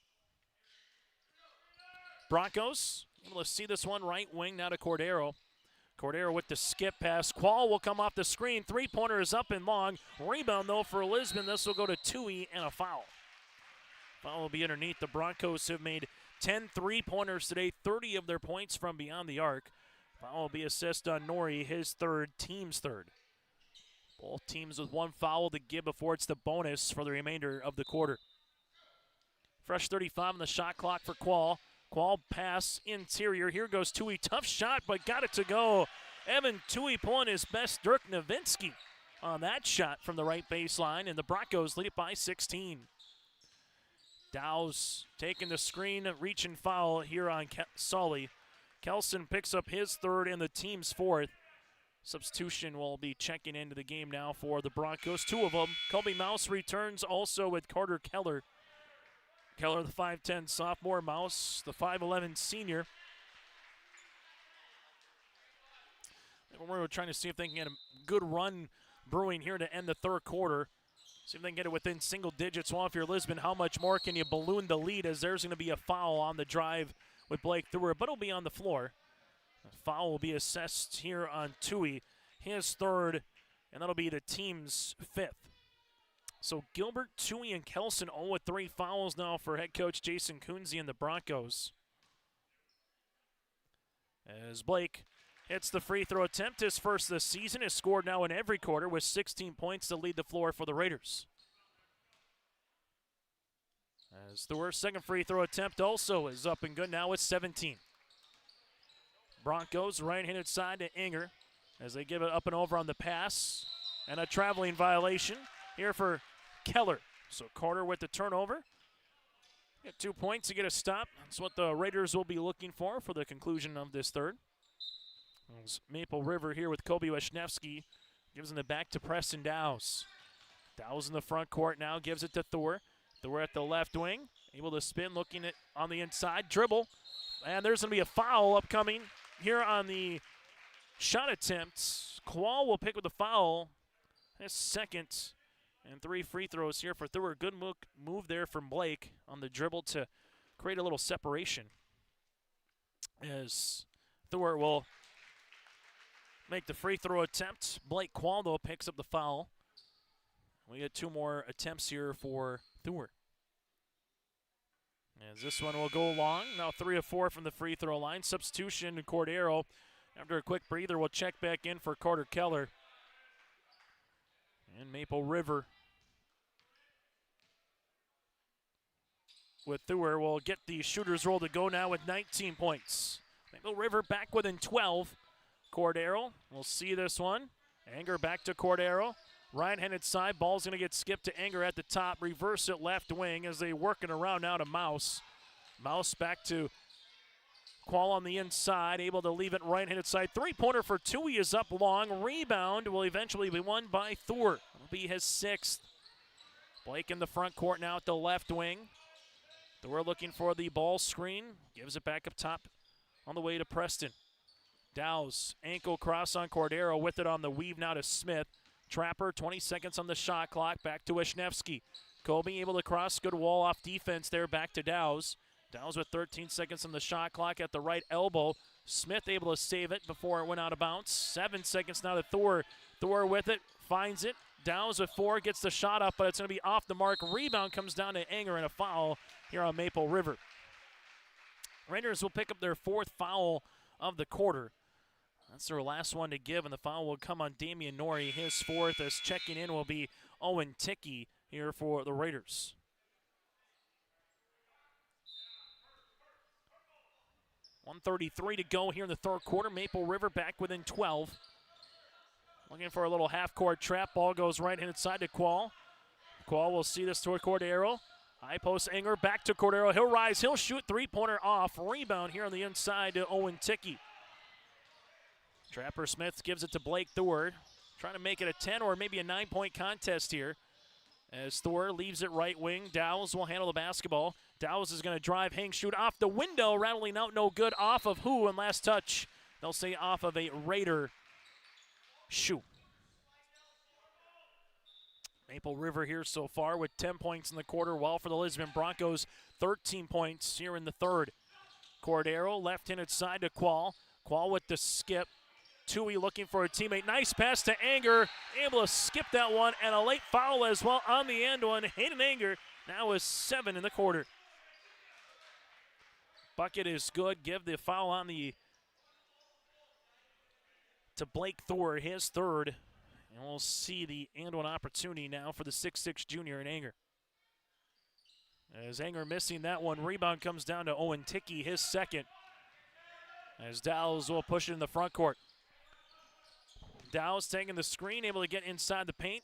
Broncos able to see this one right wing now to Cordero. Cordero with the skip pass. Qual will come off the screen. Three-pointer is up and long. Rebound, though, for Lisbon. This will go to Tui and a foul. Foul will be underneath. The Broncos have made 10 three-pointers today, 30 of their points from beyond the arc. Foul will be assessed on Nori, his third, team's third. Both teams with one foul to give before it's the bonus for the remainder of the quarter. Fresh 35 on the shot clock for Qual. Qual pass interior. Here goes Tui. Tough shot, but got it to go. Evan Tui pulling his best. Dirk Nowitzki on that shot from the right baseline, and the Broncos lead it by 16. Dow's taking the screen, reaching foul here on Sully. Kelson picks up his third and the team's fourth. Substitution will be checking into the game now for the Broncos. Two of them. Colby Mouse returns also with Carter Keller. Keller, the 5'10 sophomore. Mouse, the 5'11 senior. We're trying to see if they can get a good run brewing here to end the third quarter. See if they can get it within single digits. Well, if you're Lisbon, how much more can you balloon the lead, as there's going to be a foul on the drive with Blake Theuer, but it'll be on the floor. The foul will be assessed here on Tui, his third, and that'll be the team's fifth. So Gilbert, Tui, and Kelson all with 3 fouls now for head coach Jason Kunze and the Broncos. As Blake hits the free throw attempt, his first this season, has scored now in every quarter with 16 points to lead the floor for the Raiders. As Theuer's second free throw attempt also is up and good now with 17. Broncos right-handed side to Inger as they give it up and over on the pass. And a traveling violation here for Keller. So Carter with the turnover. Get 2 points to get a stop. That's what the Raiders will be looking for the conclusion of this third. As Maple River here with Kobe Wisniewski gives it back to Preston Dowse. Dowse in the front court now, gives it to Theuer. Theuer at the left wing, able to spin, looking at on the inside, dribble. And there's going to be a foul upcoming here on the shot attempts. Qual will pick with the foul. His second, and 3 free throws here for Theuer. Good move there from Blake on the dribble to create a little separation. As Theuer will make the free throw attempt. Blake Qual, though, picks up the foul. We get 2 more attempts here for Theuer. As this one will go long. Now 3 of 4 from the free throw line. Substitution to Cordero. After a quick breather, we'll check back in for Carter Keller. And Maple River with Theuer will get the shooter's roll to go now with 19 points. Maple River back within 12. Cordero will see this one. Anger back to Cordero. Right-handed side, ball's going to get skipped to Anger at the top. Reverse it left wing as they working around now to Mouse. Mouse back to Qual on the inside, able to leave it right-handed side. Three-pointer for Tui is up long. Rebound will eventually be won by Theuer. It'll be his 6th. Blake in the front court now at the left wing. Theuer looking for the ball screen. Gives it back up top on the way to Preston. Dowse, ankle cross on Cordero, with it on the weave now to Smith. Trapper, 20 seconds on the shot clock, back to Wisniewski. Kobe able to cross, good wall off defense there, back to Dowse. Dowse with 13 seconds on the shot clock at the right elbow. Smith able to save it before it went out of bounds. 7 seconds now to Theuer. Theuer with it, finds it. Dowse with 4, gets the shot up, but it's going to be off the mark. Rebound comes down to Anger and a foul here on Maple River. Raiders will pick up their 4th foul of the quarter. That's their last one to give, and the foul will come on Damian Nori, his 4th, as checking in will be Owen Ticky here for the Raiders. .133 to go here in the third quarter. Maple River back within 12. Looking for a little half-court trap. Ball goes right-handed side to Qual. Qual will see this toward Cordero. High post Anger back to Cordero. He'll rise, he'll shoot, 3-pointer off. Rebound here on the inside to Owen Ticky. Trapper Smith gives it to Blake Theuer. Trying to make it a 10 or maybe a 9-point contest here. As Theuer leaves it right wing. Dowse will handle the basketball. Dowse is going to drive, hang, shoot off the window. Rattling out no good off of who, and last touch they'll say off of a Raider shoe. Maple River here so far with 10 points in the quarter, while for the Lisbon Broncos, 13 points here in the third. Cordero left-handed side to Qual. Qual with the skip. Tui looking for a teammate. Nice pass to Anger. Able to skip that one, and a late foul as well on the end one. Hayden Anger now is 7 in the quarter. Bucket is good. Give the foul on to Blake Thor, his third. And we'll see the and one opportunity now for the 6'6 junior in Anger. As Anger missing that one, rebound comes down to Owen Ticky, his second. As Dowles will push it in the front court. Dowles taking the screen, able to get inside the paint.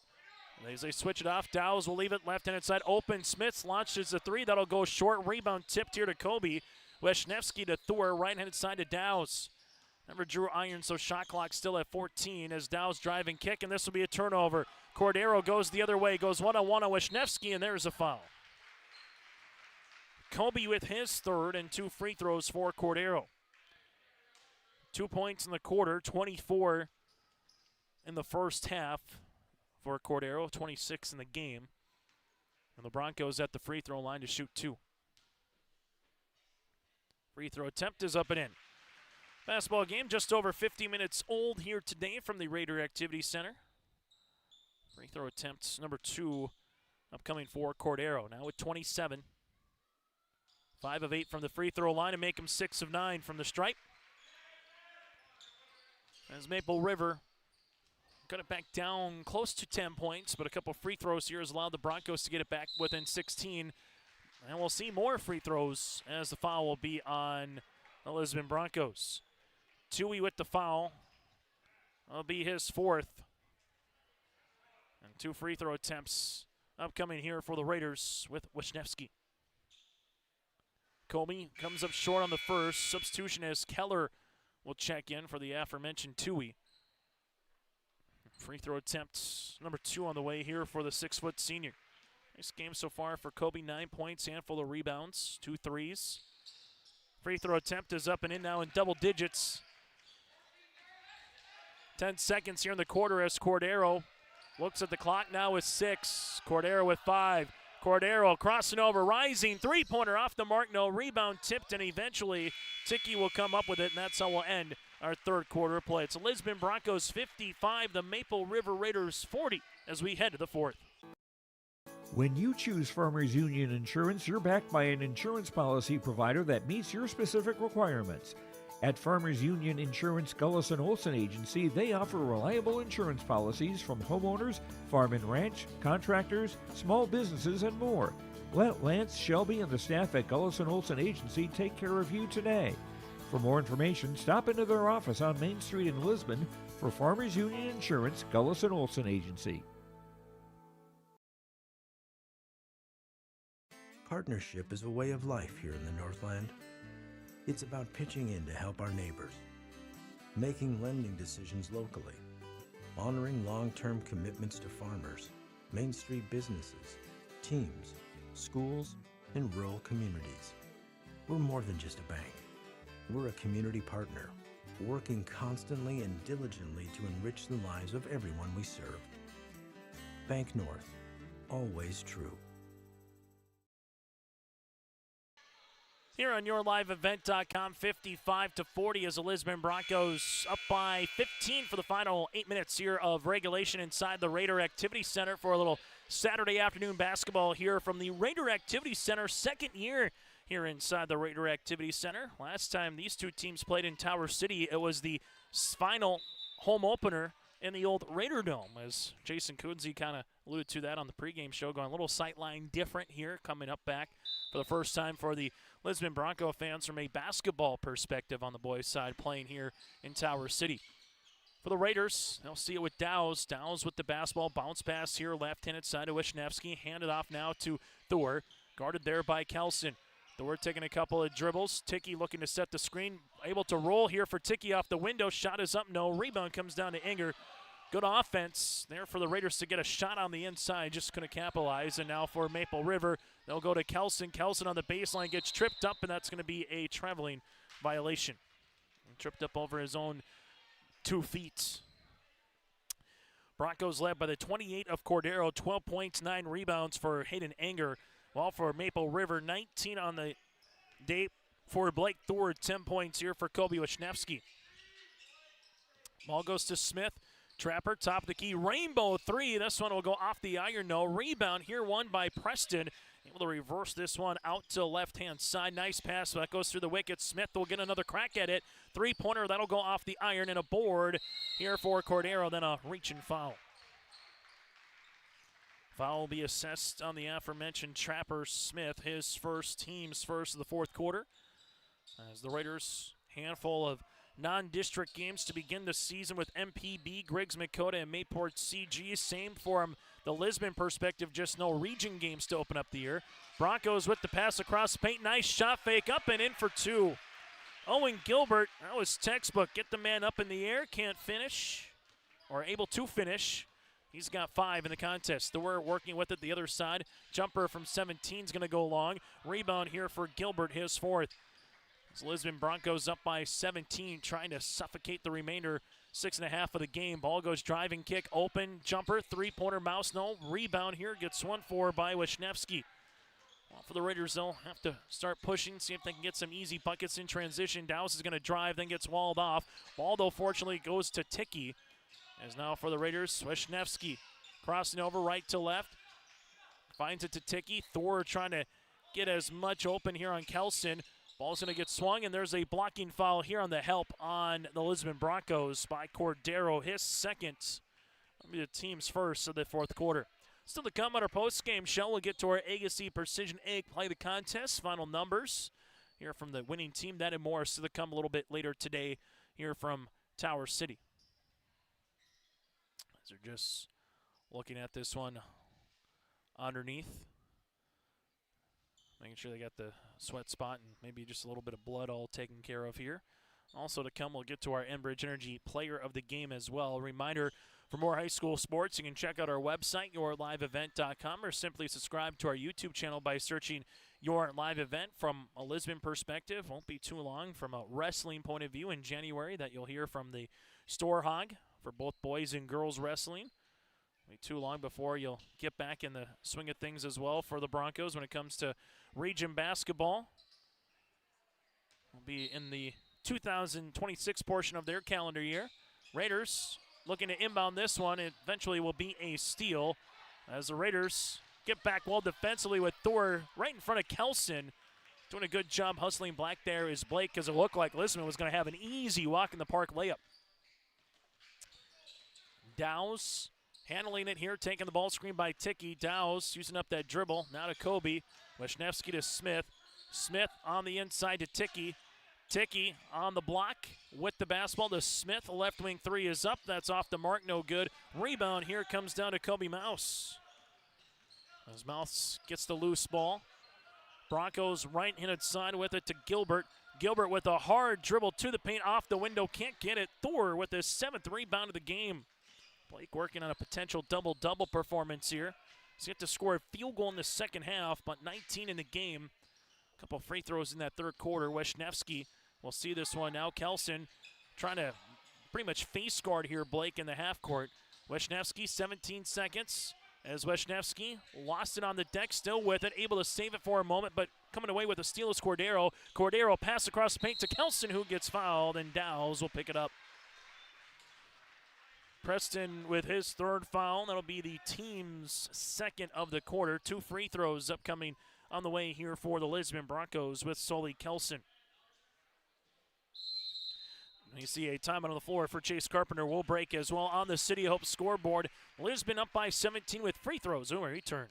As they switch it off, Dowles will leave it left-handed side open. Smith launches a three. That'll go short. Rebound tipped here to Kobe. Wisniewski to Thor, right-handed side to Dowles. Never drew iron, so shot clock still at 14 as Dow's drive and kick, and this will be a turnover. Cordero goes the other way, goes one-on-one on Wisniewski, and there's a foul. Kobe with his third and 2 free throws for Cordero. 2 points in the quarter, 24 in the first half for Cordero, 26 in the game. And the Broncos at the free throw line to shoot 2. Free throw attempt is up and in. Basketball game just over 50 minutes old here today from the Raider Activity Center. Free throw attempt number 2 upcoming for Cordero, now with 27. 5 of 8 from the free throw line and make him 6 of 9 from the stripe. As Maple River got it back down close to 10 points, but a couple free throws here has allowed the Broncos to get it back within 16. And we'll see more free throws as the foul will be on the Lisbon Broncos. Tui with the foul. That'll be his 4th. And 2 free throw attempts upcoming here for the Raiders with Wisniewski. Kobe comes up short on the first. Substitution as Keller will check in for the aforementioned Tui. Free throw attempt number 2 on the way here for the 6-foot senior. Nice game so far for Kobe, 9 points, handful of rebounds, 2 threes. Free throw attempt is up and in now in double digits. 10 seconds here in the quarter as Cordero looks at the clock now with 6. Cordero with 5. Cordero crossing over, rising, three-pointer off the mark, no rebound, tipped, and eventually Ticky will come up with it, and that's how we'll end our third quarter play. It's Lisbon Broncos 55, the Maple River Raiders 40 as we head to the fourth. When you choose Farmers Union Insurance, you're backed by an insurance policy provider that meets your specific requirements. At Farmers Union Insurance Gullison Olson Agency, they offer reliable insurance policies from homeowners, farm and ranch, contractors, small businesses, and more. Let Lance, Shelby, and the staff at Gullison Olson Agency take care of you today. For more information, stop into their office on Main Street in Lisbon for Farmers Union Insurance Gullison Olson Agency. Partnership is a way of life here in the Northland. It's about pitching in to help our neighbors, making lending decisions locally, honoring long-term commitments to farmers, Main Street businesses, teams, schools, and rural communities. We're more than just a bank. We're a community partner, working constantly and diligently to enrich the lives of everyone we serve. Bank North, always true. Here on YourLiveEvent.com, 55-40 as the Lisbon Broncos up by 15 for the final 8 minutes here of regulation inside the Raider Activity Center for a little Saturday afternoon basketball here from the Raider Activity Center. Second year here inside the Raider Activity Center. Last time these two teams played in Tower City, it was the final home opener in the old Raider Dome, as Jason Kunze kind of alluded to that on the pregame show, going a little sightline different here, coming up back for the first time for the Lisbon Bronco fans from a basketball perspective on the boys' side, playing here in Tower City. For the Raiders, they'll see it with Dowles. Dowles with the basketball, bounce pass here, left-handed side to Wisniewski, handed off now to Thor, guarded there by Kelson. Thor taking a couple of dribbles. Ticky looking to set the screen, able to roll here for Ticky off the window. Shot is up, no. Rebound comes down to Inger. Good offense there for the Raiders to get a shot on the inside, just couldn't capitalize. And now for Maple River, they'll go to Kelson. Kelson on the baseline gets tripped up, and that's going to be a traveling violation. tripped up over his own 2 feet. Broncos led by the 28 of Cordero, 12 points, 9 rebounds for Hayden Anger. While for Maple River, 19 on the day for Blake Thor, 10 points here for Kobe Wisniewski. Ball goes to Smith. Trapper, top of the key, rainbow 3. This one will go off the iron, no. Rebound here, won by Preston. Able to reverse this one out to left-hand side. Nice pass, that goes through the wicket. Smith will get another crack at it. 3-pointer, that'll go off the iron, and a board here for Cordero, then a reach and foul. Foul will be assessed on the aforementioned Trapper Smith, his first, team's first of the fourth quarter. As the Raiders, handful of non-district games to begin the season with MPB, Griggs, Dakota, and Mayport CG. Same from the Lisbon perspective, just no region games to open up the year. Broncos with the pass across the paint. Nice shot fake up and in for 2. Owen Gilbert, that was textbook. Get the man up in the air, can't finish, or able to finish. He's got 5 in the contest. Thor working with it the other side. Jumper from 17 is going to go long. Rebound here for Gilbert, his 4th. As Lisbon Broncos up by 17, trying to suffocate the remainder 6.5 of the game. Ball goes driving kick, open, jumper, 3-pointer, mouse, no. Rebound here, gets 1 for by Wisniewski. Well, for the Raiders, they'll have to start pushing, see if they can get some easy buckets in transition. Dowse is going to drive, then gets walled off. Ball, though, fortunately goes to Ticky. As now for the Raiders, Wisniewski crossing over right to left. Finds it to Ticky. Thor trying to get as much open here on Kelson. Ball's going to get swung, and there's a blocking foul here on the help on the Lisbon Broncos by Cordero, his 2nd. That'll be the team's first of the fourth quarter. Still to come on our post-game show, we'll get to our Agassi Precision Egg Play the Contest, final numbers. Hear from the winning team, that and more, still to come a little bit later today here from Tower City. As they're just looking at this one underneath. Making sure they got the sweat spot and maybe just a little bit of blood all taken care of here. Also to come, we'll get to our Enbridge Energy Player of the Game as well. A reminder, for more high school sports, you can check out our website, yourliveevent.com, or simply subscribe to our YouTube channel by searching Your Live Event. From a Lisbon perspective, won't be too long from a wrestling point of view in January that you'll hear from the Store Hog for both boys and girls wrestling. Won't be too long before you'll get back in the swing of things as well for the Broncos when it comes to region basketball. Will be in the 2026 portion of their calendar year. Raiders looking to inbound this one. It eventually will be a steal as the Raiders get back well defensively with Thor right in front of Kelson. Doing a good job hustling back there is Blake, because it looked like Lisbon was going to have an easy walk in the park layup. Dowse handling it here, taking the ball screen by Ticky. Dowse using up that dribble. Now to Kobe. Wisniewski to Smith. Smith on the inside to Ticky. Ticky on the block with the basketball to Smith. Left wing 3 is up. That's off the mark. No good. Rebound here comes down to Kobe Mouse. As Mouse gets the loose ball. Broncos right-handed side with it to Gilbert. Gilbert with a hard dribble to the paint, off the window. Can't get it. Thor with his 7th rebound of the game. Blake working on a potential double-double performance here. He's yet to score a field goal in the second half, but 19 in the game. A couple free throws in that third quarter. Wisniewski will see this one now. Kelson trying to pretty much face guard here, Blake, in the half court. Wisniewski, 17 seconds. As Wisniewski lost it on the deck, still with it, able to save it for a moment, but coming away with a steal is Cordero. Cordero pass across the paint to Kelson, who gets fouled, and Dowse will pick it up. Preston with his 3rd foul. That'll be the team's 2nd of the quarter. 2 free throws upcoming on the way here for the Lisbon Broncos with Sully Kelson. You see a timeout on the floor for Chase Carpenter. Will break as well on the City Hope scoreboard. Lisbon up by 17 with free throws. When we return.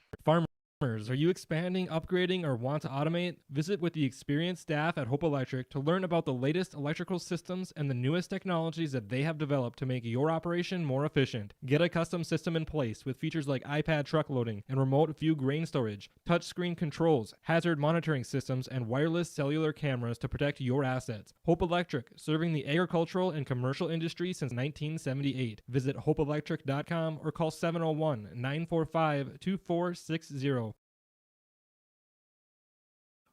Are you expanding, upgrading, or want to automate? Visit with the experienced staff at Hope Electric to learn about the latest electrical systems and the newest technologies that they have developed to make your operation more efficient. Get a custom system in place with features like iPad truck loading and remote view grain storage, touchscreen controls, hazard monitoring systems, and wireless cellular cameras to protect your assets. Hope Electric, serving the agricultural and commercial industry since 1978. Visit hopeelectric.com or call 701-945-2460.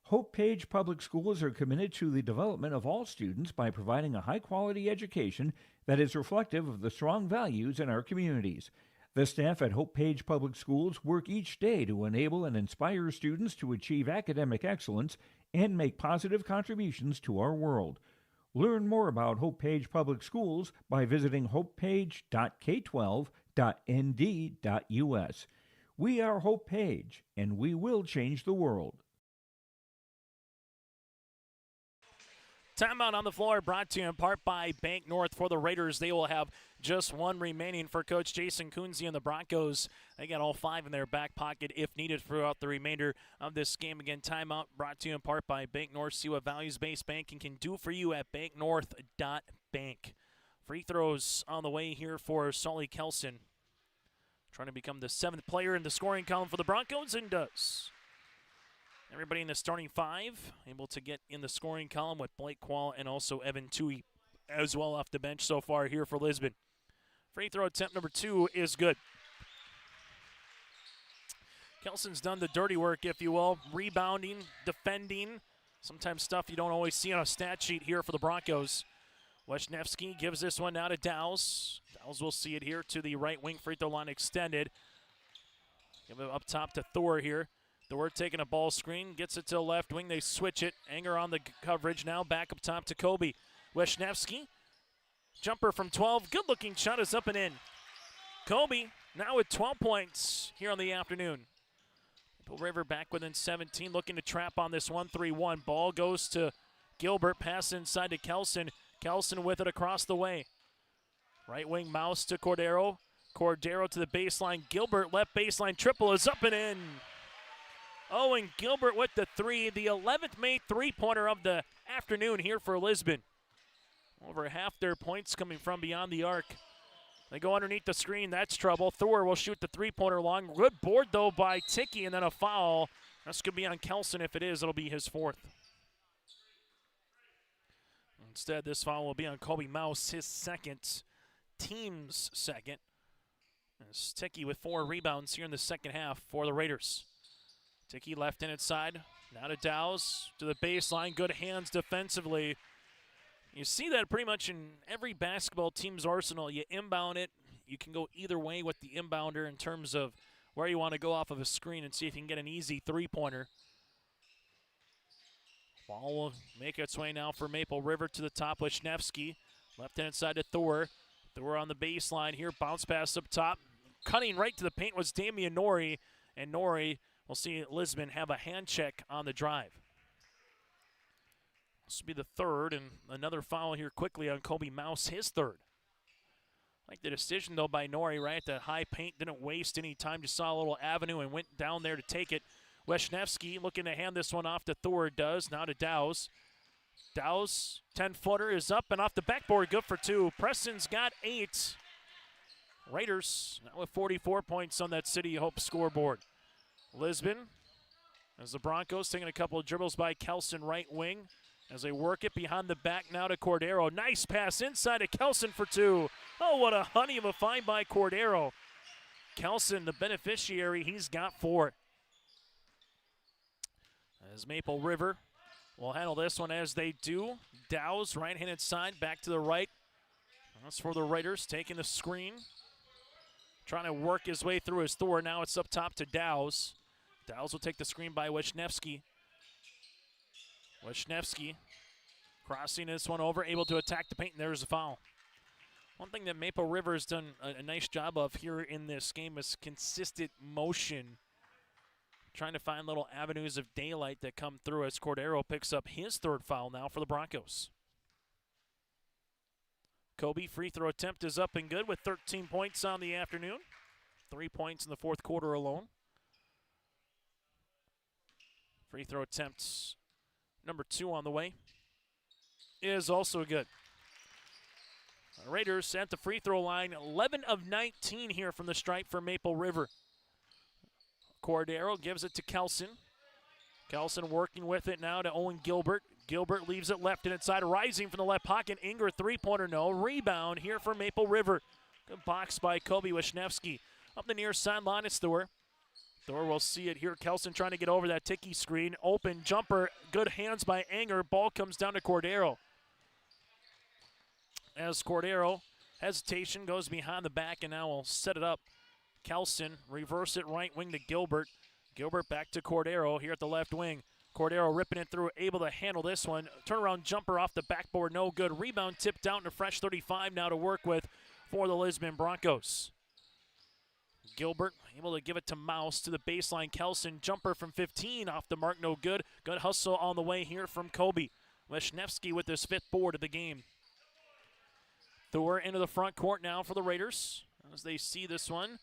Hope Page Public Schools are committed to the development of all students by providing a high-quality education that is reflective of the strong values in our communities. The staff at Hope Page Public Schools work each day to enable and inspire students to achieve academic excellence and make positive contributions to our world. Learn more about Hope Page Public Schools by visiting hopepage.k12.nd.us. We are Hope Page, and we will change the world. Timeout on the floor brought to you in part by Bank North for the Raiders. They will have just one remaining for Coach Jason Kunze and the Broncos. They got all 5 in their back pocket if needed throughout the remainder of this game. Again, timeout brought to you in part by Bank North. See what values-based banking can do for you at banknorth.bank. Free throws on the way here for Sully Kelson. Trying to become the 7th player in the scoring column for the Broncos, and does. Everybody in the starting 5 able to get in the scoring column with Blake Quall and also Evan Tui as well off the bench so far here for Lisbon. Free throw attempt number 2 is good. Kelson's done the dirty work, if you will, rebounding, defending, sometimes stuff you don't always see on a stat sheet here for the Broncos. Wisniewski gives this one now to Dowse. Dowse will see it here to the right wing, free throw line extended. Give it up top to Thor here. Thor taking a ball screen, gets it to the left wing. They switch it. Anger on the coverage now. Back up top to Kobe. Wisniewski. Jumper from 12. Good-looking shot is up and in. Kobe now with 12 points here on the afternoon. Maple River back within 17, looking to trap on this 1-3-1. Ball goes to Gilbert. Pass inside to Kelson. Kelson with it across the way. Right wing Mouse to Cordero. Cordero to the baseline. Gilbert left baseline triple is up and in. Owen Gilbert with the 3, the 11th made three-pointer of the afternoon here for Lisbon. Over half their points coming from beyond the arc. They go underneath the screen. That's trouble. Thor will shoot the three-pointer long. Good board, though, by Ticky, and then a foul. That's going to be on Kelson. If it is, it'll be his 4th. Instead, this foul will be on Kobe Mouse, his 2nd, team's 2nd. As Ticky with 4 rebounds here in the second half for the Raiders. Ticky left-handed side, now to Dowse, to the baseline, good hands defensively. You see that pretty much in every basketball team's arsenal. You inbound it, you can go either way with the inbounder in terms of where you want to go off of a screen and see if you can get an easy three-pointer. Ball will make its way now for Maple River to the top with Wisniewski. Left-handed side to Thor. Thor on the baseline here, bounce pass up top. Cutting right to the paint was Damian Norrie, and Norrie we'll see Lisbon have a hand check on the drive. This will be the 3rd, and another foul here quickly on Kobe Mouse, his 3rd. I like the decision, though, by Norrie, right at the high paint. Didn't waste any time, just saw a little avenue and went down there to take it. Wisniewski looking to hand this one off to Thor, does. Now to Dowse. Dowse, 10-footer is up and off the backboard, good for 2. Preston's got 8. Raiders now with 44 points on that City Hope scoreboard. Lisbon, as the Broncos taking a couple of dribbles by Kelson right wing. As they work it behind the back now to Cordero. Nice pass inside to Kelson for 2. Oh, what a honey of a find by Cordero. Kelson, the beneficiary, he's got 4. As Maple River will handle this one as they do. Dowse, right-handed side, back to the right. That's for the Raiders, taking the screen. Trying to work his way through his Thor. Now it's up top to Dowse. Dowse will take the screen by Wisniewski. Wisniewski crossing this one over, able to attack the paint, and there's a foul. One thing that Maple River has done a nice job of here in this game is consistent motion. Trying to find little avenues of daylight that come through as Cordero picks up his 3rd foul now for the Broncos. Kobe, free throw attempt is up and good with 13 points on the afternoon. 3 points in the 4th quarter alone. Free throw attempts number 2 on the way is also good. The Raiders at the free throw line, 11 of 19 here from the stripe for Maple River. Cordero gives it to Kelson. Kelson working with it now to Owen Gilbert. Gilbert leaves it left and inside, rising from the left pocket. Inger, three-pointer, no. Rebound here for Maple River. Good box by Kobe Wisniewski. Up the near sideline, it's Thor. Thor will see it here. Kelson trying to get over that Tiki screen. Open jumper. Good hands by Anger. Ball comes down to Cordero. As Cordero, hesitation, goes behind the back and now will set it up. Kelson, reverse it right wing to Gilbert. Gilbert back to Cordero here at the left wing. Cordero ripping it through, able to handle this one. Turnaround jumper off the backboard, no good. Rebound tipped out to fresh 35 now to work with for the Lisbon Broncos. Gilbert able to give it to Mouse to the baseline. Kelson, jumper from 15 off the mark, no good. Good hustle on the way here from Kobe. Wisniewski with his 5th board of the game. Thor into the front court now for the Raiders as they see this one.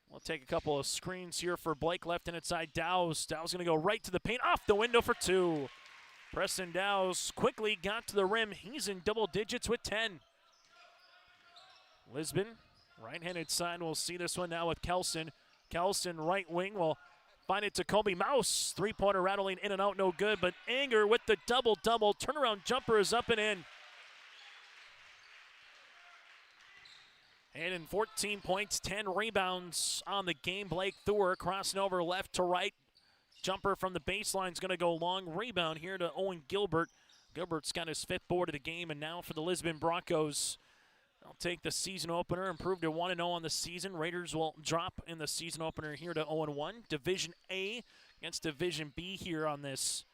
We'll take a couple of screens here for Blake, left and inside Dow's. Dow's going to go right to the paint, off the window for 2. Preston Dow's quickly got to the rim. He's in double digits with 10. Lisbon, right-handed side, we'll see this one now with Kelson. Kelson, right wing, will find it to Kobe Mouse. 3-pointer rattling in and out, no good, but Anger with the double-double. Turnaround jumper is up and in. And in 14 points, 10 rebounds on the game. Blake Thor crossing over left to right. Jumper from the baseline is going to go long. Rebound here to Owen Gilbert. Gilbert's got his 5th board of the game, and now for the Lisbon Broncos, they'll take the season opener, improve to 1-0 on the season. Raiders will drop in the season opener here to 0-1. Division A against Division B here on this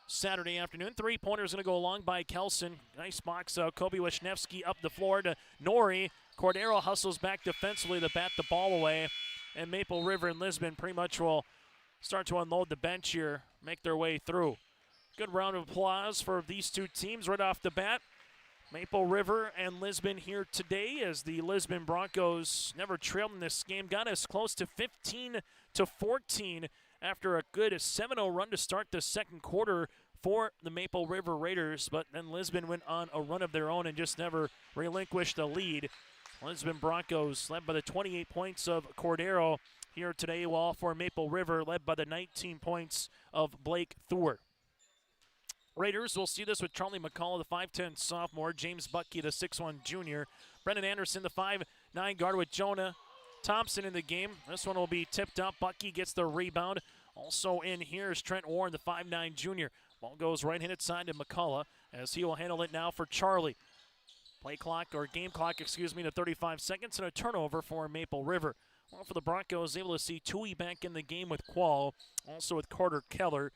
Saturday afternoon. 3-pointer is going to go along by Kelson. Nice box out. Kobe Wisniewski up the floor to Nori. Cordero hustles back defensively to bat the ball away. And Maple River and Lisbon pretty much will start to unload the bench here, make their way through. Good round of applause for these two teams right off the bat. Maple River and Lisbon here today as the Lisbon Broncos never trailed in this game. Got us close to 15-14 after a good 7-0 run to start the second quarter for the Maple River Raiders. But then Lisbon went on a run of their own and just never relinquished the lead. Lisbon Broncos led by the 28 points of Cordero here today, while for Maple River led by the 19 points of Blake Thor. Raiders will see this with Charlie McCullough, the 5'10 sophomore, James Bucky, the 6'1 junior, Brendan Anderson, the 5'9 guard, with Jonah Thompson in the game. This one will be tipped up. Bucky gets the rebound. Also in here is Trent Warren, the 5'9 junior. Ball goes right-handed side to McCullough as he will handle it now for Charlie. Game clock, to 35 seconds, and a turnover for Maple River. Well, for the Broncos, able to see Tui back in the game with Quall, also with Carter Keller.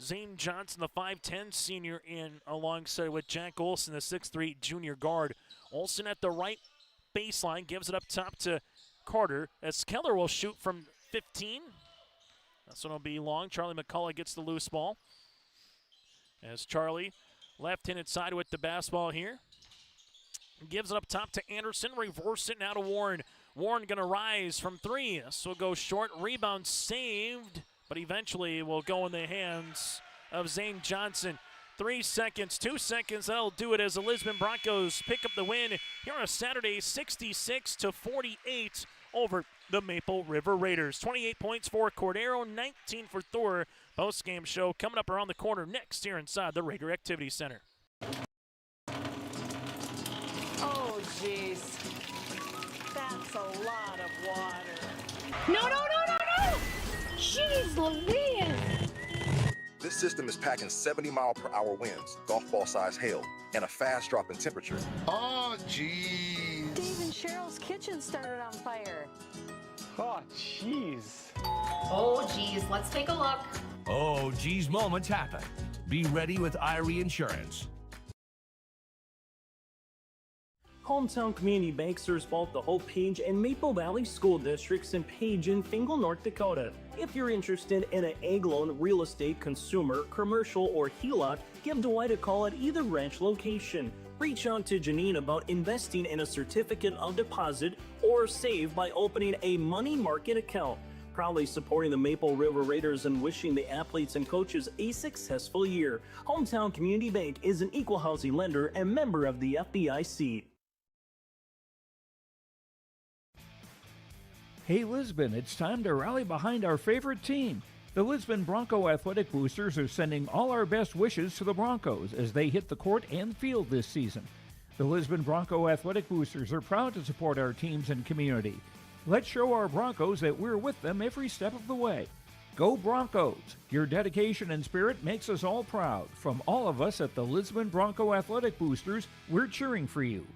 Zane Johnson, the 5'10 senior, in alongside with Jack Olson, the 6'3 junior guard. Olson at the right baseline, gives it up top to Carter, as Keller will shoot from 15. This one will be long. Charlie McCullough gets the loose ball. As Charlie, left-handed side with the basketball here. Gives it up top to Anderson, reverse it now to Warren. Warren going to rise from 3. This will go short. Rebound saved, but eventually will go in the hands of Zane Johnson. 3 seconds, 2 seconds, that'll do it as the Lisbon Broncos pick up the win here on a Saturday, 66-48 over the Maple River Raiders. 28 points for Cordero, 19 for Thor. Post-game show coming up around the corner next here inside the Raider Activity Center. Oh, jeez. That's a lot of water. No! Jeez Louise! This system is packing 70-mile-per-hour winds, golf ball-sized hail, and a fast drop in temperature. Oh, jeez. Dave and Cheryl's kitchen started on fire. Oh, jeez. Oh, geez, let's take a look. Oh, geez, moments happen. Be ready with Irie Insurance. Hometown Community Bank serves both the Hope Page and Maple Valley School Districts in Page and Fingal, North Dakota. If you're interested in an ag loan, real estate, consumer, commercial, or HELOC, give Dwight a call at either branch location. Reach out to Janine about investing in a certificate of deposit or save by opening a money market account. Proudly supporting the Maple River Raiders and wishing the athletes and coaches a successful year. Hometown Community Bank is an equal housing lender and member of the FDIC. Hey Lisbon, it's time to rally behind our favorite team. The Lisbon Bronco Athletic Boosters are sending all our best wishes to the Broncos as they hit the court and field this season. The Lisbon Bronco Athletic Boosters are proud to support our teams and community. Let's show our Broncos that we're with them every step of the way. Go Broncos! Your dedication and spirit makes us all proud. From all of us at the Lisbon Bronco Athletic Boosters, we're cheering for you.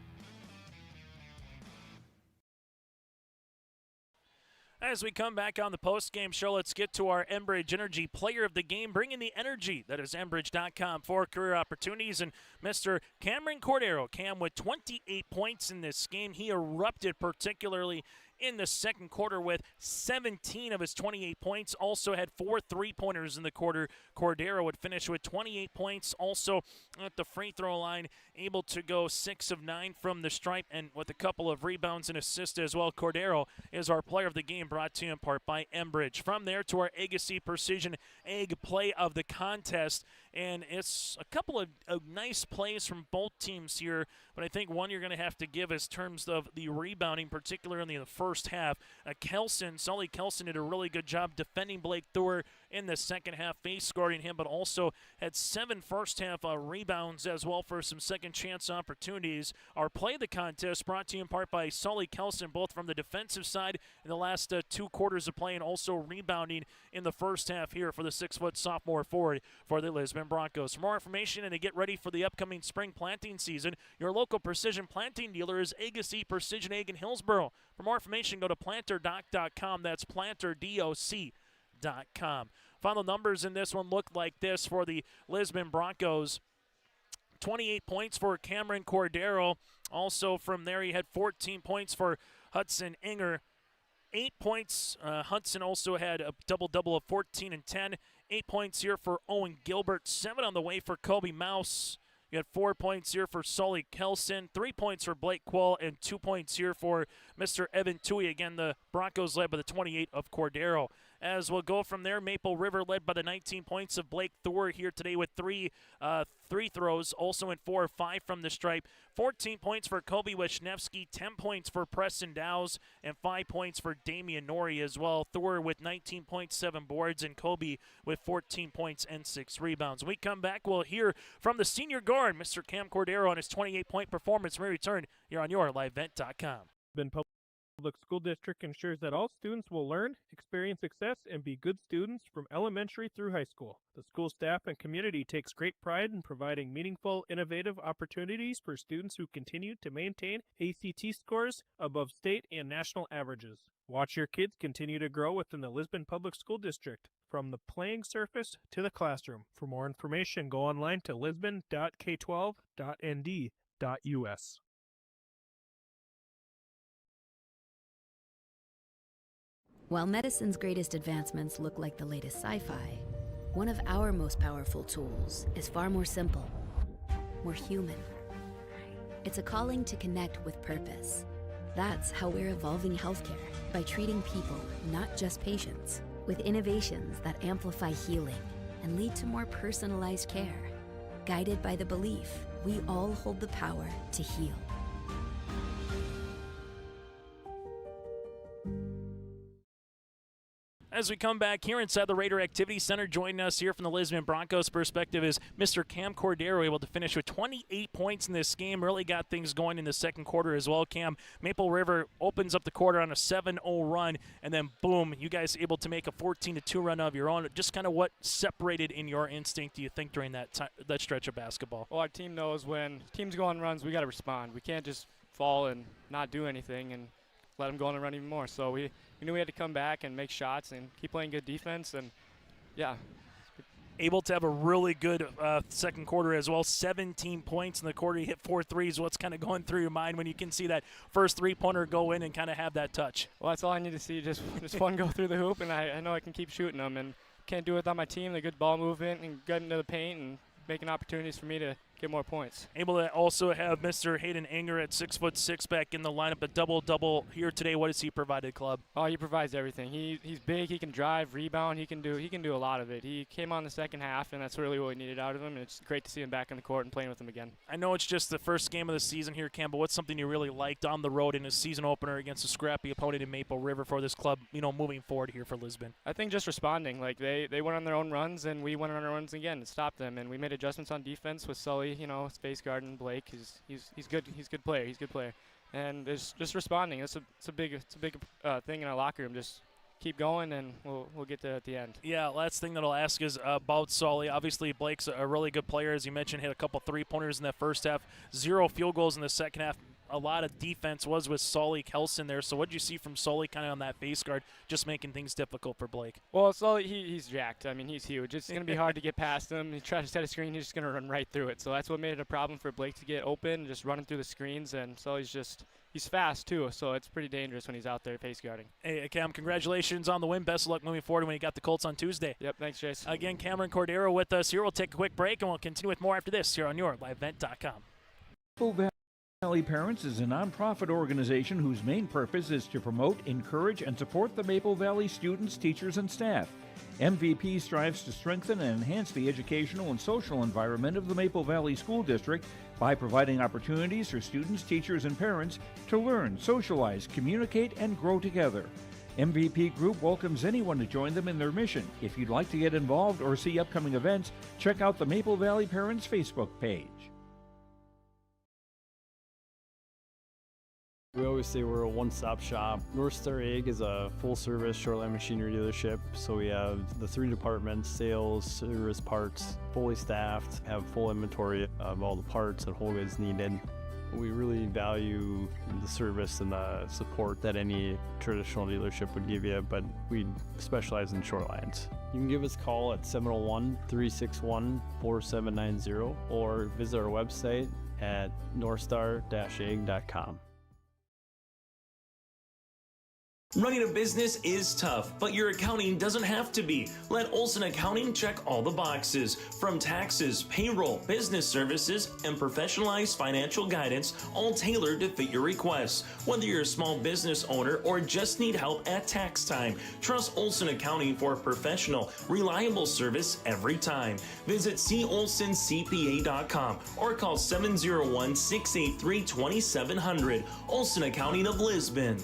As we come back on the post-game show, let's get to our Enbridge Energy Player of the Game, bringing the energy that is Enbridge.com for career opportunities. And Mr. Cameron Cordero, Cam with 28 points in this game. He erupted particularly in the second quarter with 17 of his 28 points. Also had 4 3-pointers in the quarter. Cordero would finish with 28 points. Also at the free throw line, able to go 6 of 9 from the stripe and with a couple of rebounds and assists as well. Cordero is our player of the game, brought to you in part by Enbridge. From there to our Agassi Precision Egg play of the contest. And it's a couple of nice plays from both teams here, but I think one you're going to have to give is terms of the rebounding, particularly in the first half. Sully Kelson did a really good job defending Blake Thor in the second half, face guarding him, but also had 7 first-half rebounds as well for some second-chance opportunities. Our play of the contest brought to you in part by Sully Kelson, both from the defensive side in the last 2 quarters of play and also rebounding in the first half here for the 6-foot sophomore forward for the Lisbon Broncos. For more information and to get ready for the upcoming spring planting season, your local precision planting dealer is Agassi Precision Egg in Hillsboro. For more information, go to planterdoc.com. That's planterdoc.com. Final numbers in this one look like this for the Lisbon Broncos. 28 points for Cameron Cordero. Also from there, he had 14 points for Hudson Inger. 8 points. Hudson also had a double-double of 14 and 10. 8 points here for Owen Gilbert. 7 on the way for Kobe Mouse. You had 4 points here for Sully Kelson, 3 points for Blake Quall, and 2 points here for Mr. Evan Tui. Again, the Broncos led by the 28 of Cordero. As we'll go from there, Maple River led by the 19 points of Blake Thor here today with 3 throws, also in 4 or 5 from the stripe. 14 points for Kobe Wisniewski, 10 points for Preston Dowes, and 5 points for Damian Norrie as well. Thor with 19.7 boards, and Kobe with 14 points and 6 rebounds. When we come back, we'll hear from the senior guard, Mr. Cam Cordero, on his 28-point performance when we return here on your LiveVent.com. Public School District ensures that all students will learn, experience success, and be good students from elementary through high school. The school staff and community takes great pride in providing meaningful, innovative opportunities for students who continue to maintain ACT scores above state and national averages. Watch your kids continue to grow within the Lisbon Public School District, from the playing surface to the classroom. For more information, go online to lisbon.k12.nd.us. While medicine's greatest advancements look like the latest sci-fi, one of our most powerful tools is far more simple, more human. It's a calling to connect with purpose. That's how we're evolving healthcare, by treating people, not just patients, with innovations that amplify healing and lead to more personalized care, guided by the belief we all hold the power to heal. As we come back here inside the Raider Activity Center, joining us here from the Lisbon Broncos perspective is Mr. Cam Cordero, able to finish with 28 points in this game. Really got things going in the second quarter as well, Cam. Maple River opens up the quarter on a 7-0 run, and then boom, you guys able to make a 14-2 run of your own. Just kind of what separated in your instinct, do you think, during that stretch of basketball? Well, our team knows when teams go on runs, we got to respond. We can't just fall and not do anything and let them go on and run even more. So we knew we had to come back and make shots and keep playing good defense, and yeah. Able to have a really good second quarter as well. 17 points in the quarter. You hit 4 threes. What's kind of going through your mind when you can see that first three-pointer go in and kind of have that touch? Well, that's all I need to see, just one go through the hoop, and I know I can keep shooting them, and can't do it without my team. The good ball movement and getting into the paint and making opportunities for me to get more points. Able to also have Mr. Hayden Anger at 6'6" back in the lineup, a double-double here today. What does he provide to the club? Oh, he provides everything. He's big. He can drive, rebound. He can do a lot of it. He came on the second half, and that's really what we needed out of him. And it's great to see him back in the court and playing with him again. I know it's just the first game of the season here, Cam, but what's something you really liked on the road in a season opener against a scrappy opponent in Maple River for this club, moving forward here for Lisbon? I think just responding. Like they went on their own runs, and we went on our runs again and stopped them. And we made adjustments on defense with Sully Sully, is face guarding Blake. He's good. He's a good player. He's a good player. And it's just responding. It's a big thing in our locker room. Just keep going, and we'll get there at the end. Yeah, last thing that I'll ask is about Sully. Obviously, Blake's a really good player. As you mentioned, hit a couple three-pointers in that first half, 0 field goals in the second half. A lot of defense was with Sully Kelson there. So what did you see from Sully kind of on that face guard, just making things difficult for Blake? Well, Sully, he's jacked. I mean, he's huge. It's going to be hard to get past him. He tries to set a screen, he's just going to run right through it. So that's what made it a problem for Blake to get open, just running through the screens. And Sully's he's fast, too, so it's pretty dangerous when he's out there face guarding. Hey, Cam, congratulations on the win. Best of luck moving forward when you got the Colts on Tuesday. Yep, thanks, Chase. Again, Cameron Cordero with us here. We'll take a quick break, and we'll continue with more after this here on your LiveVent.com. Maple Valley Parents is a nonprofit organization whose main purpose is to promote, encourage, and support the Maple Valley students, teachers, and staff. MVP strives to strengthen and enhance the educational and social environment of the Maple Valley School District by providing opportunities for students, teachers, and parents to learn, socialize, communicate, and grow together. MVP Group welcomes anyone to join them in their mission. If you'd like to get involved or see upcoming events, check out the Maple Valley Parents Facebook page. We always say we're a one-stop shop. North Star Ag is a full-service shoreline machinery dealership, so we have the 3 departments: sales, service, parts, fully staffed, have full inventory of all the parts and whole goods needed. We really value the service and the support that any traditional dealership would give you, but we specialize in shorelines. You can give us a call at 701-361-4790 or visit our website at northstar-ag.com. Running a business is tough, but your accounting doesn't have to be. Let Olson Accounting check all the boxes. From taxes, payroll, business services, and professionalized financial guidance, all tailored to fit your requests. Whether you're a small business owner or just need help at tax time, trust Olson Accounting for professional, reliable service every time. Visit colsoncpa.com or call 701-683-2700. Olson Accounting of Lisbon.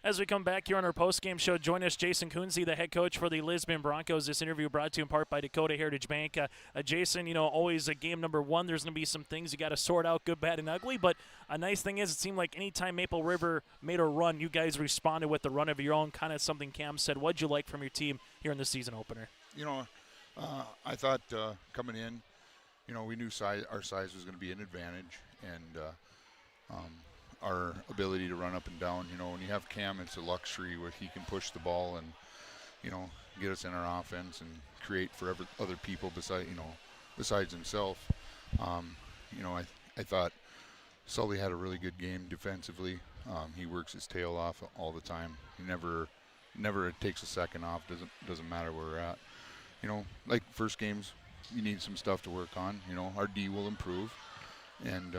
As we come back here on our post-game show, join us, Jason Kunze, the head coach for the Lisbon Broncos. This interview brought to you in part by Dakota Heritage Bank. Jason, always a game number one, there's going to be some things you got to sort out, good, bad, and ugly. But a nice thing is it seemed like anytime Maple River made a run, you guys responded with a run of your own, kind of something Cam said. What'd you like from your team here in the season opener? I thought coming in, we knew our size was going to be an advantage, and our ability to run up and down. When you have Cam, it's a luxury where he can push the ball and, get us in our offense and create for other people besides himself. I thought Sully had a really good game defensively. He works his tail off all the time. He never takes a second off. Doesn't matter where we're at. Like first games, you need some stuff to work on. Our D will improve, and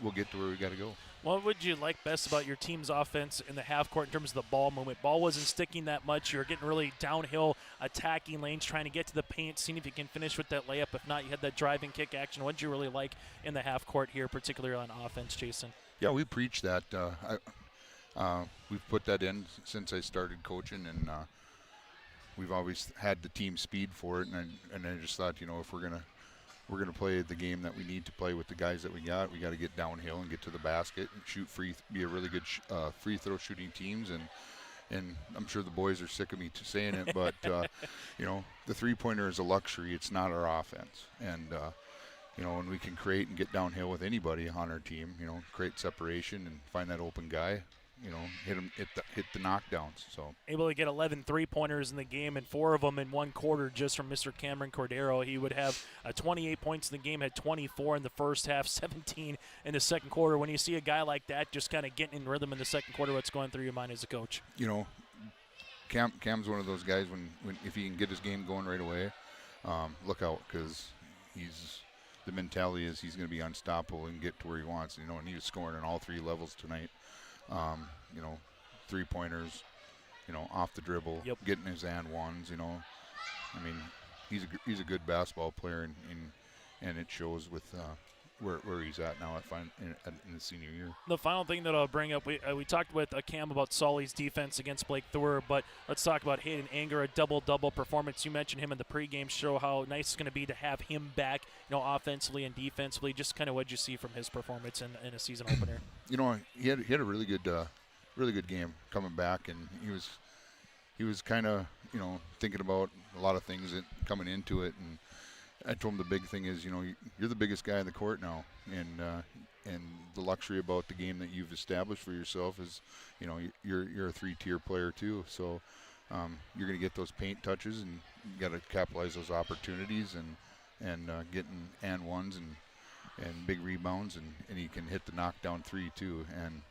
we'll get to where we got to go. What would you like best about your team's offense in the half court in terms of the ball movement? Ball wasn't sticking that much. You were getting really downhill, attacking lanes, trying to get to the paint, seeing if you can finish with that layup. If not, you had that driving kick action. What did you really like in the half court here, particularly on offense, Jason? Yeah, we preach that. We've put that in since I started coaching, and we've always had the team speed for it. And I just thought, if we're gonna play the game that we need to play with the guys that we got to get downhill and get to the basket and be a really good free throw shooting teams. And I'm sure the boys are sick of me saying it, but the 3-pointer is a luxury. It's not our offense. And when we can create and get downhill with anybody on our team, create separation and find that open guy, hit the knockdowns. So able to get 11 3-pointers in the game, and 4 of them in one quarter just from Mr. Cameron Cordero. He would have 28 points in the game, had 24 in the first half, 17 in the second quarter. When you see a guy like that just kind of getting in rhythm in the second quarter, what's going through your mind as a coach? Cam's one of those guys when if he can get his game going right away, look out, because the mentality is he's going to be unstoppable and get to where he wants. And he was scoring on all 3 levels tonight. 3-pointers, off the dribble, getting his and ones. He's a good basketball player, and it shows with where he's at now in the senior year. The final thing that I'll bring up, we talked with Cam about Solly's defense against Blake Thor, but let's talk about Hayden Anger, a double-double performance. You mentioned him in the pregame show, how nice it's going to be to have him back, offensively and defensively. Just kind of what you see from his performance in a season opener. He had a really good game coming back, and he was kind of thinking about a lot of things coming into it, and I told him the big thing is, you're the biggest guy in the court now, and the luxury about the game that you've established for yourself is, you're a 3-tier player too. So you're going to get those paint touches, and you got to capitalize those opportunities and getting and ones and big rebounds, and he can hit the knockdown 3 too, and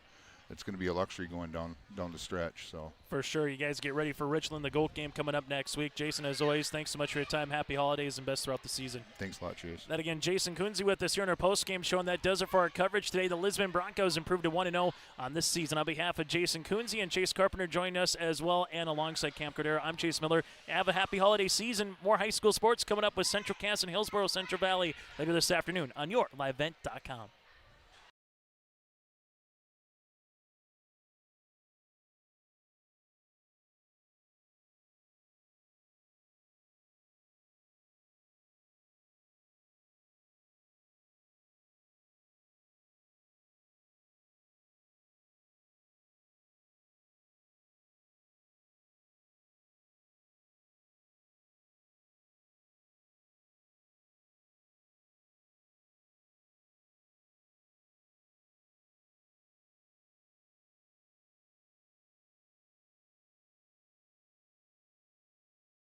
it's going to be a luxury going down the stretch. So for sure, you guys get ready for Richland, the GOAT game coming up next week. Jason, as always, thanks so much for your time. Happy holidays and best throughout the season. Thanks a lot, Chase. That again, Jason Kunze with us here on our post-game show, and that does it for our coverage today. The Lisbon Broncos improved to 1-0 on this season. On behalf of Jason Kunze and Chase Carpenter joining us as well, and alongside Cam Cordero, I'm Chase Miller. Have a happy holiday season. More high school sports coming up with Central Cass and Hillsborough Central Valley later this afternoon on YourLiveEvent.com.